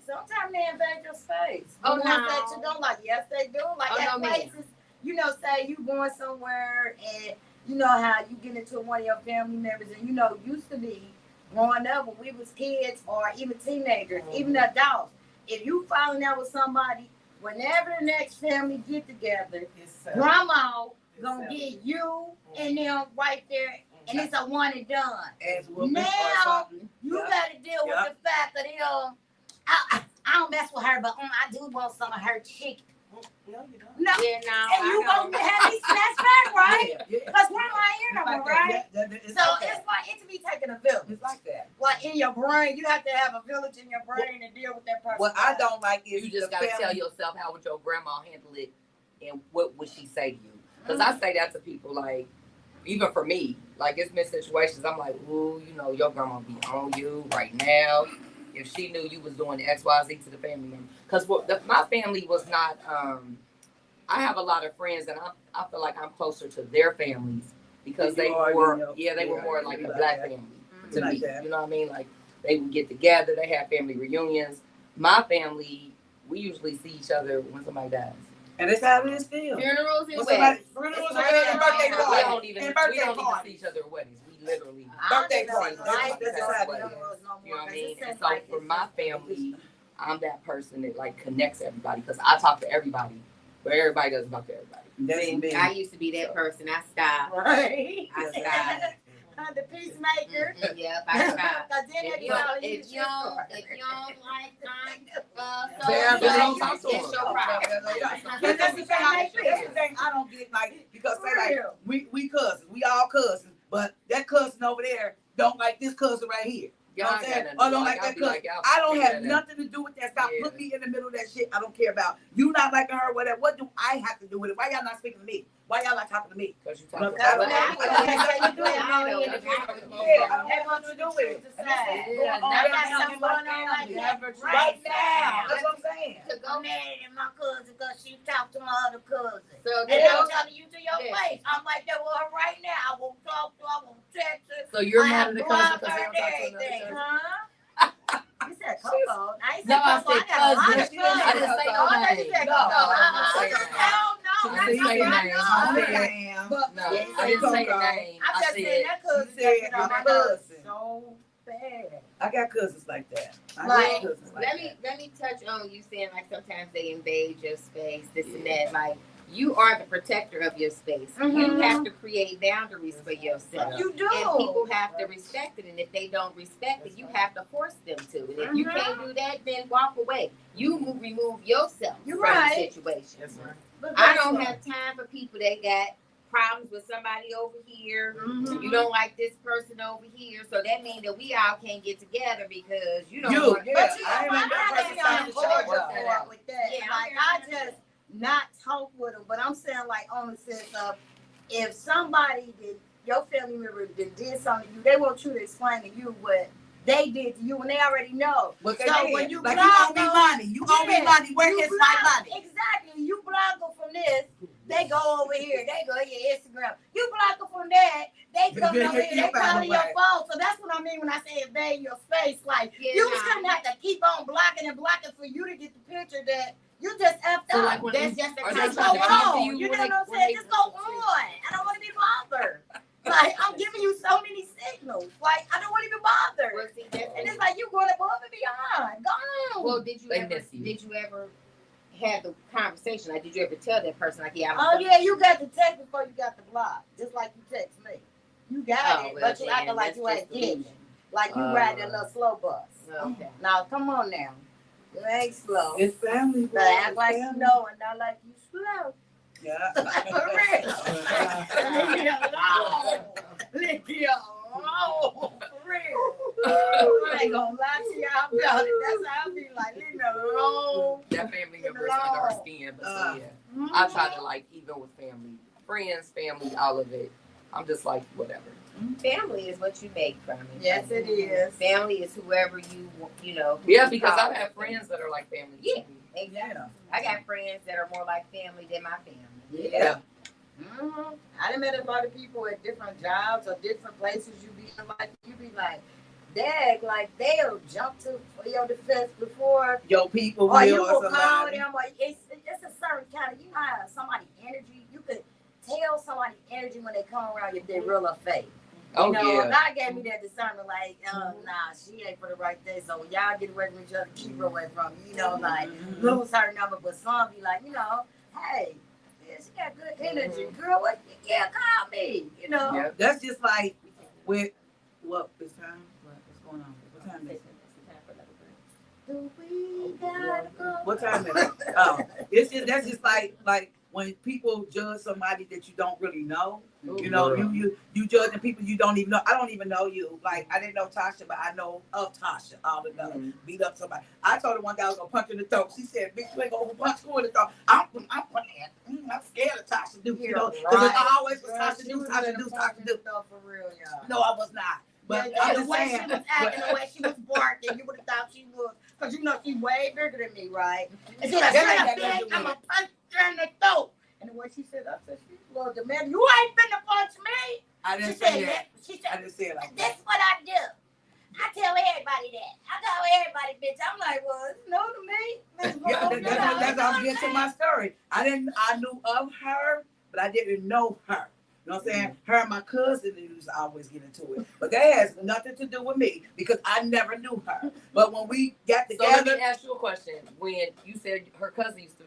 Sometimes they invade your space. Oh, no. That you don't like. Yes, they do. Like at places, say you going somewhere and you know how you get into one of your family members and used to be growing up when we was kids or even teenagers, even adults. If you falling out with somebody, whenever the next family get together, grandma gonna get you and them right there. And it's a one and done. Now you gotta deal with the fact that I don't mess with her, but I do want some of her chicken. No, you don't. No. Yeah, no. And you gonna have me snatched back, right? Because we're not here no more, right? So it's like it to be taking a village. It's like that. Like in your brain, you have to have a village in your brain to deal with that person. What I don't like is you just gotta tell yourself how would your grandma handle it, and what would she say to you? Because I say that to people like. Even for me, like it's been situations I'm like, ooh, your grandma be on you right now. If she knew you was doing the XYZ to the family member. Because my family was not, I have a lot of friends and I feel like I'm closer to their families because they were more like a black family to me. You know what I mean? Like they would get together, they have family reunions. My family, we usually see each other when somebody dies. And that's how it is still. Funerals and Funerals weddings. and birthday We parties. don't even And we birthday don't even parties. see each other at weddings. We literally Birthday I parties. don't like That's the how it funerals is. no You know more, what I 'cause mean? it And seems so like for it's my just- family, I'm that person that like connects everybody because I talk to everybody, but everybody doesn't talk to everybody. That's me. I used to be that person. I stopped. Right. I stopped. The peacemaker. Yep, I stopped. Cause then If they you call don't, you if you don't, if you don't like They have their own so talk to it's them. your problem. But that's the thing. That's the thing I don't get, like, because say like we cousins, we all cousins, but that cousin over there don't like this cousin right here. You know what I'm saying? Or don't like that cousin. I don't have nothing to do with that. Stop putting me in the middle of that shit. I don't care about you not liking her, whatever. What do I have to do with it? Why y'all not speaking to me? Why y'all not talking to me? Because you I talk don't about have nothing to do with it. Yeah, I got something going on like that right now. That's what I'm saying. To go I'm mad at my cousin because she talked to my other cousin. So And they I'm don't. telling you to your Yeah. face. I'm like that with her right now. I won't talk to her. I won't text her. So you're I mad have at the blocked cousin because her they don't and talk to everything. another Huh? You said Coco. I ain't No, said I Coco. said got a lot cousin. of I didn't say no I thought you name. said No, Coco. I didn't say Hell no. I didn't say I names. know. I said- am. But No, I didn't say your name. I'm I just said saying that cousin she said just on my my nerves cousin. so bad. I got cousins like that. I Like, got cousins like Let me touch on you saying like sometimes they invade your space, this and that. Like you are the protector of your space. You Mhm. have to create boundaries for yourself. You do. And people have to respect it. And if they don't respect it, you have to force them to. And if you can't do that, then walk away. You remove yourself You're from right. the situation. That's right. But I guess don't what? have time for people that got problems with somebody over here. Mhm. You don't like this person over here. So that means that we all can't get together because you don't You, want yeah. But you know I ain't what? let that I person ain't stop on the board show, before though. with that. Yeah, Like I just not talk with them, but I'm saying like on the sense of if somebody did your family member did something to you, they want you to explain to you what they did to you, and they already know. But So so when you like block you owe me them, money. You owe me yeah, money. Where you is my block- money? Exactly. You block them from this, they go over here. They go to your Instagram. You block them from that, they come over here. They call your phone. So that's what I mean when I say invade your space. Like Yeah, you nah. shouldn't have to keep on blocking and blocking for you to get the picture that you just effed So, up. like, when That's just the Are they Just kind go trying to talk to on. you You know when what I'm when saying? Just go on. I don't want to be bothered. Like I'm giving you so many signals. Like I don't want to be bothered. Well, see, that's- And it's like you going above and beyond. Go on. well, did you They ever miss you. have the conversation? Like, did you ever tell that person like, yeah, Oh yeah, you got the text before you got the block. Just like you text me. You got it, but you acting like you ain't getting it. Like you ride that little slow bus. Okay. Now come on now. You ain't slow. It's family. But act like you know and not like you slow. Yeah. For real. Leave me alone. Leave me alone. For real. I ain't gonna lie to y'all about it. That's how I be like, leave me alone. that family member is under her skin. But so, yeah, I try to like even with family, friends, family, all of it. I'm just like whatever. Family is what you make from it. Yes, it is. Family is whoever you know. who Yeah, you because call I've had family. friends that are like family. Yeah, exactly. I got friends that are more like family than my family. Yeah. Mm-hmm. I done met a lot of people at different jobs or different places. You be like, Dad, like they'll jump to for your defense before, Your people or you will will or call somebody. them. Or it's a certain kind of, you know how somebody energy. You could tell somebody energy when they come around if they're real or fake. Oh You know, yeah. God gave me that discernment. Like, nah, she ain't for the right thing. So when y'all get away from each other, keep her away from me. You know, like lose her number. But some be like, you know, hey. Yeah, she got good energy, girl. What? Yeah, call me. You know. Yeah. That's just like with what this time? What's going on? What time is it? Do we gotta go? What time is it? Oh, it's just that's just like when people judge somebody that you don't really know. You know, you judging people you don't even know. I don't even know you. Like I didn't know Tasha, but I know of Tasha. All the time. Beat up somebody. I told her one day I was gonna punch her in the throat. She said, "Bitch, you ain't gonna punch her in the throat." I'm scared of Tasha Duke. You know, because I always was Tasha Duke, Tasha Duke, Tasha Duke. For real, y'all. No, I was not. But Yeah, I'm the just way saying. she was acting, the way she was barking, you would have thought she was. Because you know she's way bigger than me, right? And she's like, That shut ain't up, got nothing bitch, to do I'm with going to punch her in the throat. And the way she said, I said, she's a little demanding. You ain't finna punch me. I She didn't said, say that. she I said, didn't say it like that. that's what I do. I tell everybody that. I tell everybody, bitch. I'm like, well, it's new to me. That's how I get to my story. I knew of her, but I didn't know her. You know what I'm saying? Her and my cousin used to always get into it. But that has nothing to do with me because I never knew her. But when we got So let me together, ask you a question. When you said her cousin used to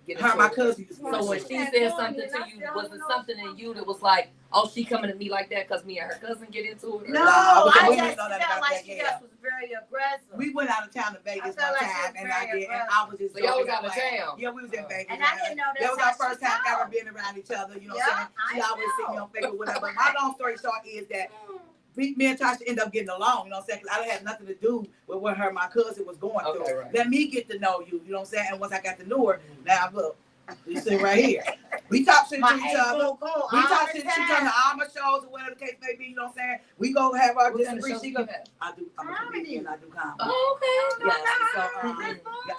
get her into and my it, cousin used to so when she said something to you, was it something in you that was like, oh, she coming at me like that because me and her cousin get into it? Or No, I I didn't just know that felt about like that, she yeah. just was very aggressive. we went out of town to Vegas I felt one like she time, was and very I was just So y'all was joking out of around. town? Yeah, we was in Vegas. And I didn't know that was that's our how first she time ever talked. being around each other. You know Yeah, what I'm saying? She I always see me know. on Facebook, whatever. But my long story short is that me and Tasha ended up getting along. You know what I'm saying? Because I didn't have nothing to do with what her and my cousin was going through. Okay, right. Let me get to know you. You know what I'm saying? And once I got to know her, now look, you sit right here. We talk shit to each other. We talk shit to each other on my shows or whatever the case may be. You know what I'm saying? We go have our What kind of disagreement. shows She you go. have? I'm a comedian. I do comedy. Oh, okay. Yeah, so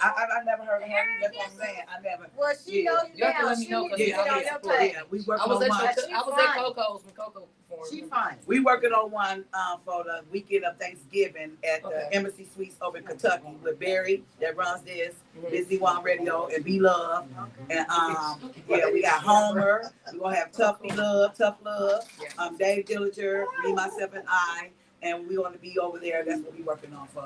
I never heard of her. That's what I'm saying. I never. Well, she Yeah. know you You have to now. let me She know need to 'cause get y'all on need your support. page. Yeah, we working I was on at one. Coco's when Coco performed. She fine. We working on one for the weekend of Thanksgiving at the Okay. Embassy Suites over in Kentucky with Barry that runs this, Mhm. Busy One Radio, and Be Love. And yeah, we got Homer. We're gonna have Tough Love, Yeah. Dave Dillinger, me, myself, and I. And we're gonna be over there. That's what we're working on for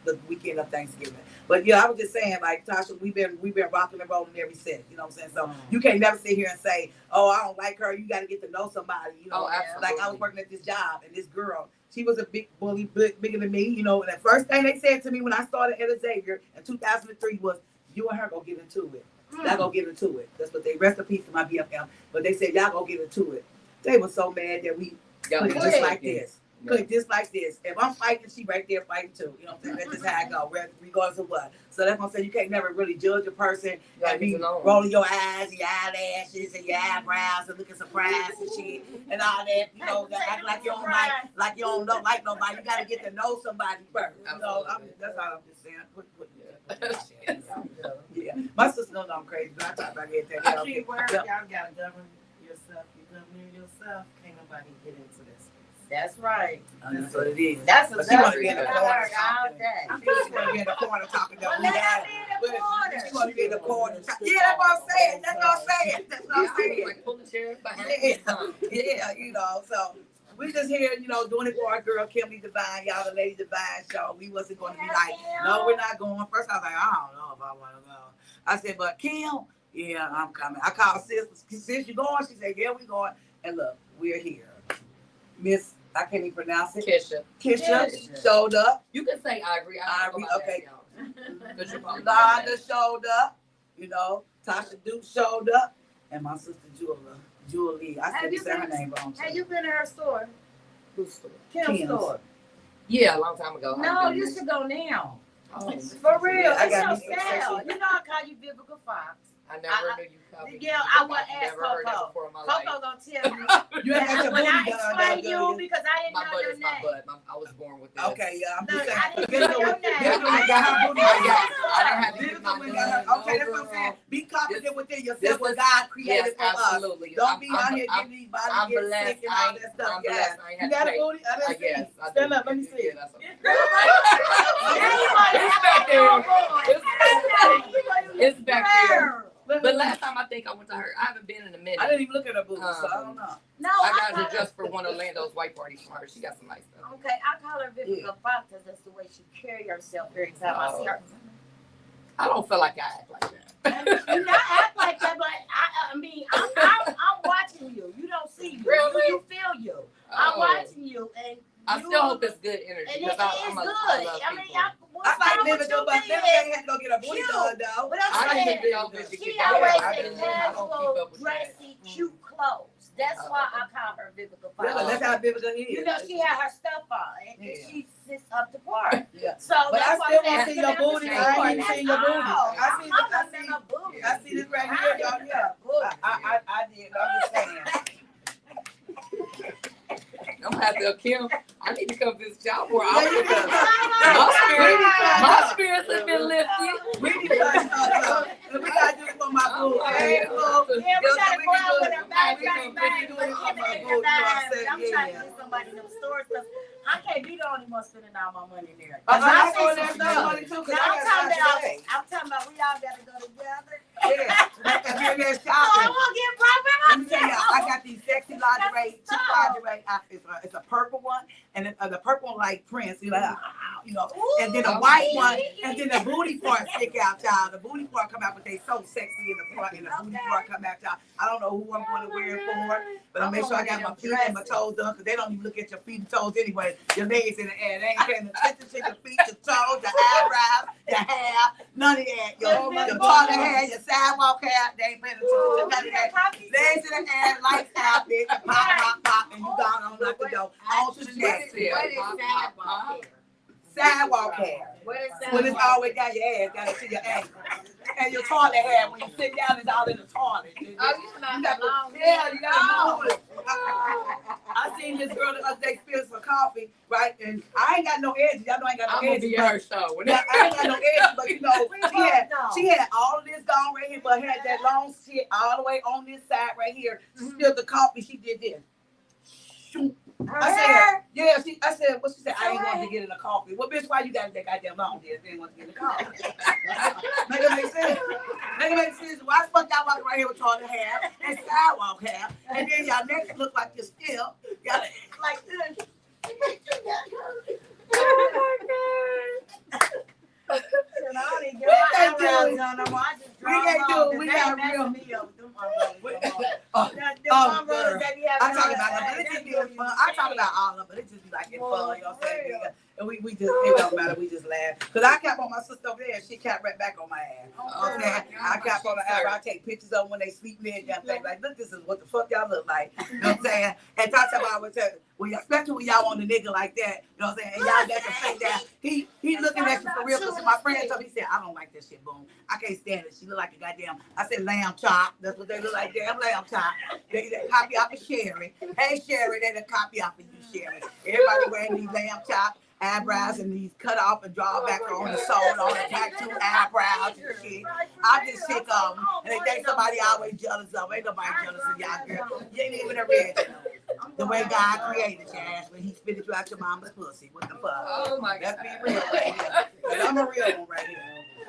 the weekend of Thanksgiving. But yeah, I was just saying, like Tasha, we've been rocking and rolling every set. You know what I'm saying? So you can't never sit here and say, "Oh, I don't like her." You got to get to know somebody. You know, Oh, absolutely. like I was working at this job, and this girl, she was a big bully, bigger than me. You know, and the first thing they said to me when I started at Xavier in 2003 was, "You and her gonna get into it. Y'all gonna get into it." That's what they rest in peace to my BFF. But they said y'all gonna get into it. They were so mad that we Y'all put it was just like like this. Put it just like this. If I'm fighting, she right there fighting too. You know what I'm saying? That's just how I go, regardless of what. So that's what I'm saying. You can't never really judge a person Y'all and be get to know 'em. rolling your eyes, your eyelashes, and your eyebrows, and looking surprised and shit, and all that. You know, act like you don't like you don't like nobody. You got to get to know somebody first. You know, that's all I'm just saying. Yeah, my sister knows I'm crazy, but I talk about everything. Y'all gotta govern yourself. You govern yourself. Can't nobody get into this. That's right. That's what it is. That's But she wanna be exactly in the what corner I heard all talking. day. She want to be in the corner talking Well, about let we her got be it. in the corner. She want to be in the corner. Yeah, that's what I'm saying. That's what I'm saying. That's what I'm saying. Like pull the chair behind Yeah, you know, so we just here, you know, doing it for our girl Kimberly Devine, y'all the Lady Devine show. We wasn't going to be like, no, we're not going. First I was like, I don't know if I want to go. I said, but Kim, yeah, I'm coming. I called sis, you going? She said, yeah, we going. And look, we're here. Miss, I can't even pronounce it. Kisha showed up. You can say Ivory. Ivory, okay. Because you're probably Londa showed up. You know, Tasha Duke showed up. And my sister Julie. I Have you said her been- name wrong. Have you been to her store? Who's store? Kim's Kim's. store. Yeah, a long time ago. No, you should go now. Oh, For real, I it's got your me some style. sexy- You know I call you Vivica Fox. I never knew you copied. Yeah, I want to I've ask never heard that Coco. before in my life. Coco gonna tell me. You ain't got your When booty I done, explain though, you do you? because I didn't My know butt your is my name. butt. I was born with this. Okay, yeah, I'm just Look, saying. I didn't Vivica know your went- name. Vivica got her booty I done. I didn't have to get Vivica my went done. got her. Okay, that's what I'm No, saying. Be confident within This yourself what is- God created Yes, for us. absolutely. Don't be out here I'm getting these bodies I'm getting blessed. sick and all that stuff. I'm Yeah. blessed. I ain't You had got to a pay. booty? I I didn't see. guess. I Stand do. up, let me see. Yeah, that's okay. It's back there. But last time I think I went to her, I haven't been in a minute. I didn't even look at her booty, so I don't know. No, I got call her just for one of Orlando's white parties from her. She got some nice stuff. Okay, I call her Vivica Fox because that's the way she carry herself every time I see her. I don't feel like I act like that. You not act like that, but I mean, I'm watching you. You don't see you. Really? You feel you. I'm Oh. watching you, and I you, still hope it's good energy and it because is I'm a, good. I love I mean, people. I like Vivica, but Vivica ain't had to go get her booty Cute. done, though. But I'm I saying, didn't know if she she could get always that. I in don't keep casual, up with that. dressy, cute clothes. That's why I call her Vivica Fox. Really, that's how Vivica is. You know, she had her stuff on, and Yeah. she sits up to par. Yeah. So But I that's why still I'm want to see your asking booty. her I ain't even that's seen your booty. all. I see I I see this right here, y'all. Yeah. I did. I'm just saying. I'm gonna have to tell Kim, I need to come visit y'all more Yeah, often you because need to my spirits have been lifted. We need to we gotta do it for on my boo. Hey, boo. Yeah, we gotta We go can out do with it. a bag, We can do it on my boo. You know what I'm saying? I'm trying to Yeah. get somebody in them stores because I can't be the only one spending all my money in there. I'm I going see there some spending stuff. money too, cause Now, I got today. I'm talking about we all gotta go together. Yeah, like if you're there So I shopping. won't get profit Let me tell you, I myself. got these sexy lingerie, cheap lingerie outfits. It's a purple one, and the purple one like Prince, you know, and then a white one, and then the booty part stick out, y'all. The booty part come out, but they so sexy in the front, and the booty part come out, y'all. I don't know who I'm going to wear it for, but I'll make sure I got my feet and my toes done, because they don't even look at your feet and toes anyway. Your legs in the air. They ain't paying attention to your feet, your toes, your eyebrows, your hair, none of that. Your toilet hair, your sidewalk hair, they ain't paying attention to none of that. Legs in the air, lights out, bitch, pop, pop, pop, and you gone on out the door. On to the next. What is sidewalk hair? Sidewalk hair. What is When it's sidewalk? all the way down your ass, down to your ankle. And your toilet hair, when you sit down, it's all in the toilet. Oh, you got the long Yeah, you gotta Oh. move it. I seen this girl the other day spill some coffee, right? And I ain't got no edges. Y'all know I ain't got no I'm gonna edges. be at her show. Yeah, I ain't got no edges, but you know, she had all of this gone right here, but had that long shit all the way on this side right here. She spilled the coffee, she did this. Shoot. I said, yeah, I said, what she said, I ain't want to get in the coffee. Well, bitch, why you got that goddamn long there? Didn't want to get in the coffee. Make it make sense. Make it make sense. Why the fuck y'all walking right here with toilet hair and sidewalk hair, and then y'all necks look like you're still, y'all like this. We got real. I talk about them, but it just be fun. I talk about all of them, but it just be like it's fun, you know what I'm saying? Yeah. And we just, it don't matter, we just laugh. Cause I kept on my sister over there and she kept right back on my ass. You know what I'm saying? I kept on the ass, I take pictures of them when they sleep in and things like, look, this is what the fuck y'all look like. You know what I'm saying? And talk about what especially when y'all want a nigga like that, you know what I'm saying? And y'all got to say that. He looking at you for real. Cause my friend told me, he said, I don't like that shit, boom. I can't stand it. She look like a goddamn, I said lamb chop. That's what they look like, damn lamb chop. They copy off of Sherry. Hey Sherry, they the copy off of you, Sherry. Everybody wearing these lamb chop eyebrows and these cut off and draw back on the soul on the tattoo eyebrows and shit. I'm just sick of them. And they think somebody always jealous of them. Ain't nobody jealous of y'all, girl. You ain't even a red. The way God created your ass when he spitted you out your mama's pussy. What the fuck? Oh my God. Let's be real right here. But I'm a real one right here.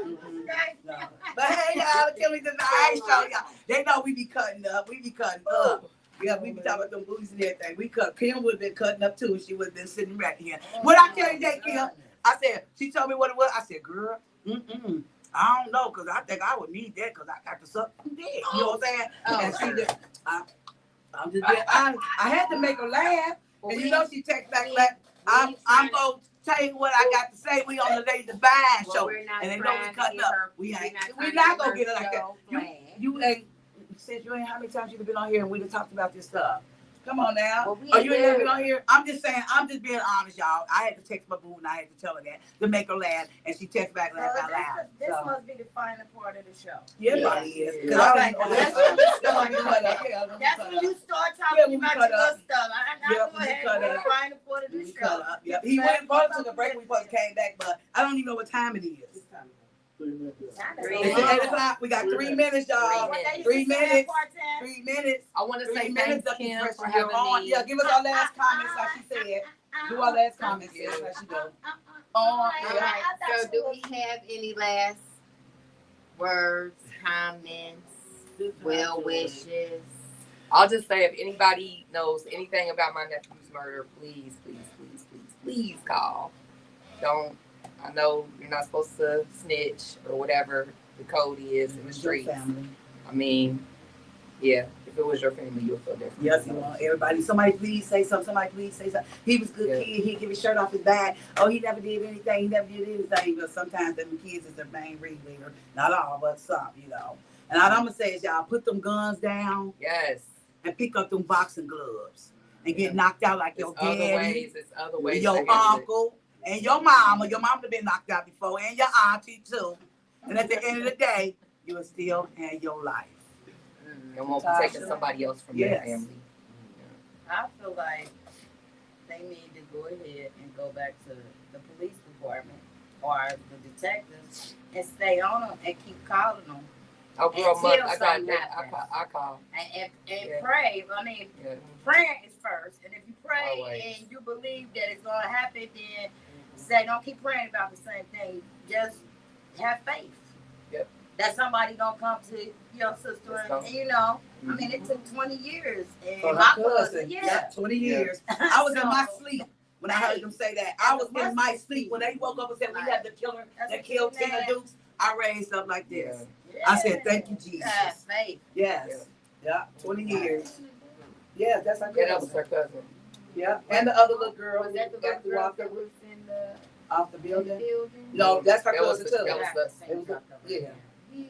Mm-hmm. No. But hey, y'all, kill me tonight. I ain't show y'all. They know we be cutting up. We be cutting up. Yeah, we be talking about them booties and everything. We cut. Kim would have been cutting up too if she would have been sitting right here. What I tell you that, Kim? I said, she told me what it was. I said, girl, I don't know, because I think I would need that because I got to suck some dick. You know what I'm saying? And she just, I'm just being honest. I had to make her laugh. And you know she text back, I'm going to tell you what I got to say. We on the Lady Devine show. And they know we cutting up. We not going to get it like that. You ain't, since you ain't, how many times you been on here and we done talked about this stuff? Come on now. You ain't never been on here? I'm just saying, I'm just being honest, y'all. I had to text my boo and I had to tell her that to make her laugh. And she texted back laugh out loud. This must be the final part of the show. Yeah, probably is. That's when you start talking about your little stuff. I go ahead and the final part of the show. He went and brought it to the break. We probably came back, but I don't even know what time it is. It's 8 o'clock. We got 3 minutes, y'all. 3 minutes. 3 minutes. I want to say 3 thanks, minutes up Kim, here for having me. Yeah, give us our last comments, like she said. Do our last comments, yes, like she do. All right. So, do we have any last words, comments, well wishes? I'll just say if anybody knows anything about my nephew's murder, please call. Don't. I know you're not supposed to snitch or whatever the code is in the streets. I mean, yeah, if it was your family, you'll feel different. Yes, you want everybody. Somebody please say something. Somebody please say something. He was a good kid. He'd give his shirt off his back. Oh, he never did anything. He never did anything. But sometimes them kids is the main ringleader. Not all, but some, you know. And all I'm going to say is y'all put them guns down. Yes. And pick up them boxing gloves. And get knocked out like your daddy. It's other ways. Your uncle. And your mama have been knocked out before, and your auntie too. And at the end of the day, you will still have your life. And won't be taking somebody else from their family. I feel like they need to go ahead and go back to the police department or the detectives and stay on them and keep calling them Oh, girl, Until mother, I got something that. happens. I call. And Yeah. pray. I mean, Yeah. prayer is first. And if you pray Always. and you believe that it's going to happen, then say, don't keep praying about the same thing. Just have faith. Yep. That somebody going to come to your sister. And, you know, I mean, it took 20 years. And For my her cousin, cousin, 20 years. I was in my sleep when I heard them say that. I was in my sleep when they woke up and said, we have the killer that killed Tina Dukes. I raised up like this. I said, thank you, Jesus. Faith. Yes. Yeah, 20 years. Yeah, that's our Yeah, that cousin. was her cousin. Yeah, and the other little girl Was that the got little through girl off the that was in the building. building? No, that's her That was cousin too. that was the- It was yeah. Yeah.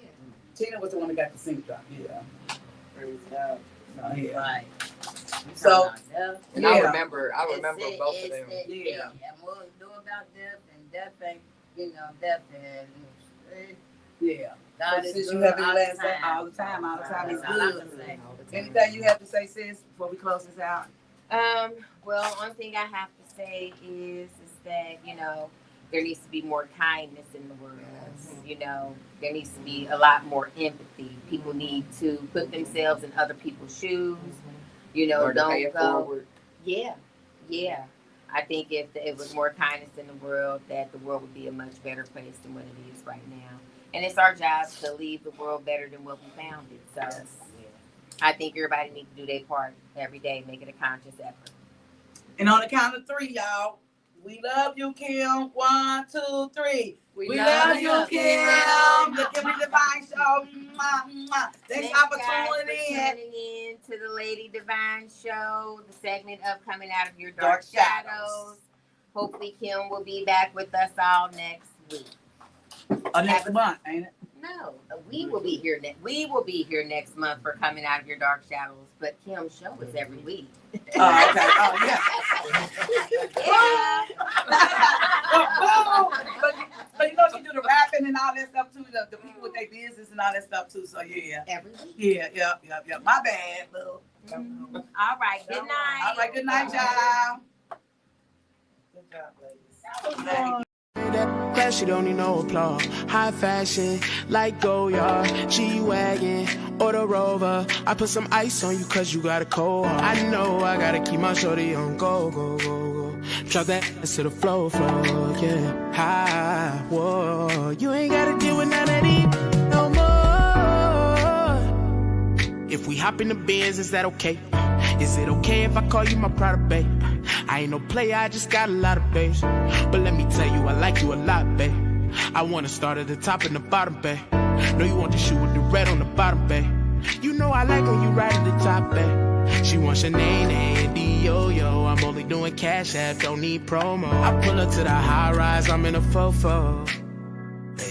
Tina was the one that got the sink drop. Yeah. Yeah. No, yeah. Right. So, And yeah. I remember both of them. Yeah. And we'll do about death, and death ain't, you know, death and Yeah. God is Since you good have any all last the say, time. all the time, it's That's all I good. can say. Anything you have to say, sis, before we close this out? Well, one thing I have to say is that, you know, there needs to be more kindness in the world. You know, there needs to be a lot more empathy. People need to put themselves in other people's shoes. You know, Learn to pay don't it go. forward. Yeah. I think if it was more kindness in the world, that the world would be a much better place than what it is right now. And it's our job to leave the world better than what we found it. So I think everybody needs to do their part every day, make it a conscious effort. And on the count of 3, y'all, we love you, Kim. 1, 2, 3. We love you, Kim. The Kim and Devine Show. Mwah, mwah. Thanks for tuning in. Tuning in to the Lady Devine Show, the segment of Coming Out of Your Dark Dark Shadows. Shadows. Hopefully Kim will be back with us all next week. Next month, ain't it? No, we will be here next month for Coming Out of Your Dark Shadows. But Kim's show is every week. Oh, okay. Oh, yeah. But you know, she do the rapping and all that stuff too. The people with their business and all that stuff too. So yeah. Every week. Yeah. My bad, boo. All right. Good night. All right. Good night, y'all. Good job, ladies. That shit don't need no applause. High fashion, like Goyard, G-Wagon, or the Rover. I put some ice on you cause you got a cold heart. I know I gotta keep my shorty on go. Drop that ass to the floor, yeah. High, whoa. You ain't gotta deal with none of these no more. If we hop in the Benz, is that okay? Is it okay if I call you my product, babe? I ain't no player, I just got a lot of bass. But let me tell you, I like you a lot, babe. I wanna start at the top and the bottom, babe. Know you want the shoe with the red on the bottom, babe. You know I like when you right at the top, babe. She wants your name, D-O-Yo. I'm only doing cash app, don't need promo. I pull up to the high rise, I'm in a fofo.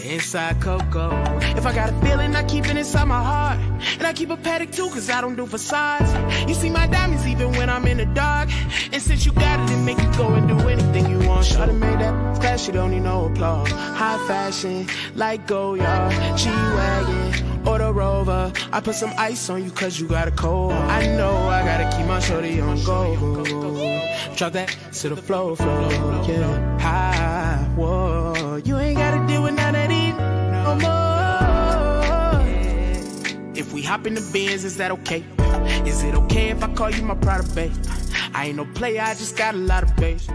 Inside Coco. If I got a feeling, I keep it inside my heart. And I keep a paddock too, cause I don't do facades. You see my diamonds even when I'm in the dark. And since you got it, it make you go and do anything you want. Shawty made that class, you don't need no applause. High fashion, like Goyard, G-Wagon, or the Rover. I put some ice on you cause you got a cold heart. I know I gotta keep my shorty on go. Drop that to the floor, yeah. High, whoa. You ain't gotta deal with none of these no more. If we hop in the Benz, is that okay? Is it okay if I call you my product, babe? I ain't no player, I just got a lot of bass.